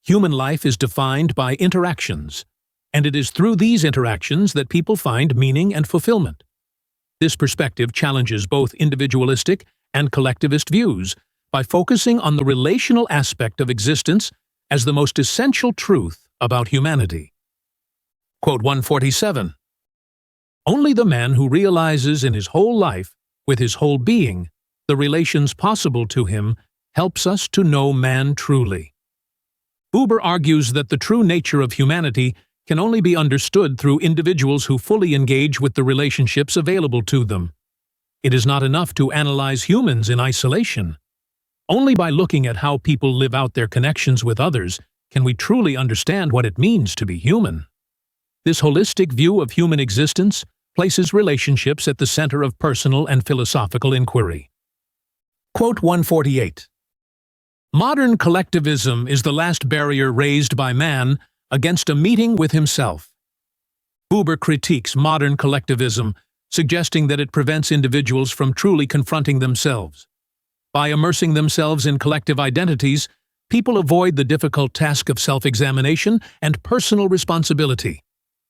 Speaker 1: Human life is defined by interactions, and it is through these interactions that people find meaning and fulfillment. This perspective challenges both individualistic and collectivist views by focusing on the relational aspect of existence as the most essential truth about humanity. Quote 147. Only the man who realizes in his whole life, with his whole being, the relations possible to him, helps us to know man truly. Buber argues that the true nature of humanity can only be understood through individuals who fully engage with the relationships available to them. It is not enough to analyze humans in isolation. Only by looking at how people live out their connections with others can we truly understand what it means to be human. This holistic view of human existence places relationships at the center of personal and philosophical inquiry. Quote 148. Modern collectivism is the last barrier raised by man against a meeting with himself. Buber critiques modern collectivism, suggesting that it prevents individuals from truly confronting themselves. By immersing themselves in collective identities, people avoid the difficult task of self-examination and personal responsibility.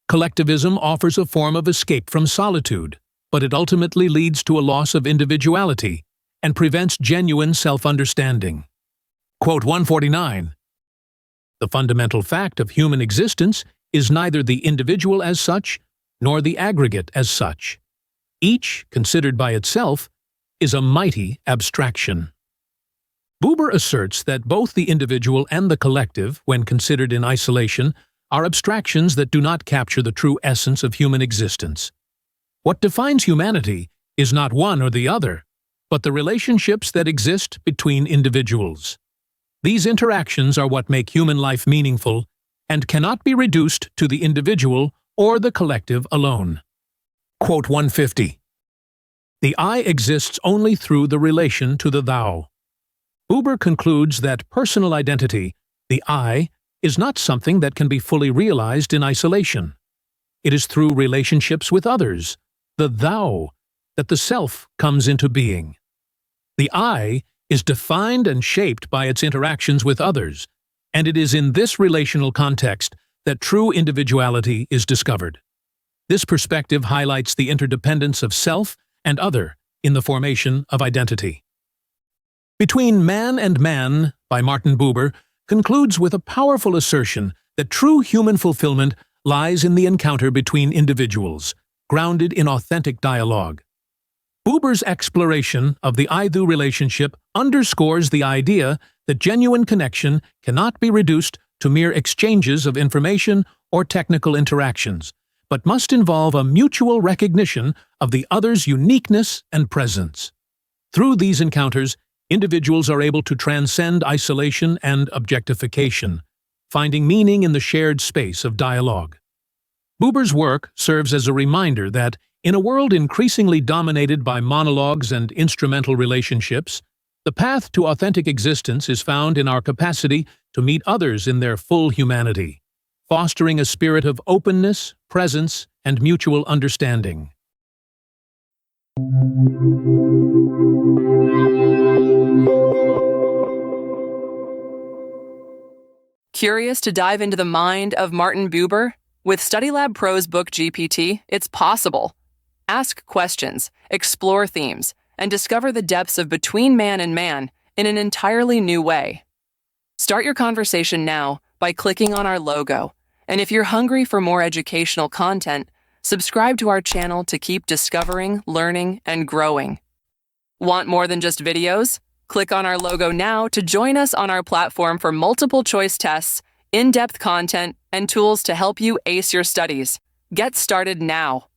Speaker 1: Collectivism offers a form of escape from solitude, but it ultimately leads to a loss of individuality and prevents genuine self-understanding. Quote 149. The fundamental fact of human existence is neither the individual as such, nor the aggregate as such. Each, considered by itself, is a mighty abstraction. Buber asserts that both the individual and the collective, when considered in isolation, are abstractions that do not capture the true essence of human existence. What defines humanity is not one or the other, but the relationships that exist between individuals. These interactions are what make human life meaningful and cannot be reduced to the individual or the collective alone. Quote 150. The I exists only through the relation to the thou. Buber concludes that personal identity, the I, is not something that can be fully realized in isolation. It is through relationships with others, the thou, that the self comes into being. The I is defined and shaped by its interactions with others, and it is in this relational context that true individuality is discovered. This perspective highlights the interdependence of self and other in the formation of identity. Between Man and Man, by Martin Buber, concludes with a powerful assertion that true human fulfillment lies in the encounter between individuals, grounded in authentic dialogue. Buber's exploration of the I-thou relationship underscores the idea that genuine connection cannot be reduced to mere exchanges of information or technical interactions, but must involve a mutual recognition of the other's uniqueness and presence. Through these encounters, individuals are able to transcend isolation and objectification, finding meaning in the shared space of dialogue. Buber's work serves as a reminder that, in a world increasingly dominated by monologues and instrumental relationships, the path to authentic existence is found in our capacity to meet others in their full humanity, fostering a spirit of openness, presence, and mutual understanding.
Speaker 2: Curious to dive into the mind of Martin Buber? With StudyLab Pro's book GPT, it's possible. Ask questions, explore themes, and discover the depths of Between Man and Man in an entirely new way. Start your conversation now by clicking on our logo. And if you're hungry for more educational content, subscribe to our channel to keep discovering, learning, and growing. Want more than just videos? Click on our logo now to join us on our platform for multiple choice tests, in-depth content, and tools to help you ace your studies. Get started now.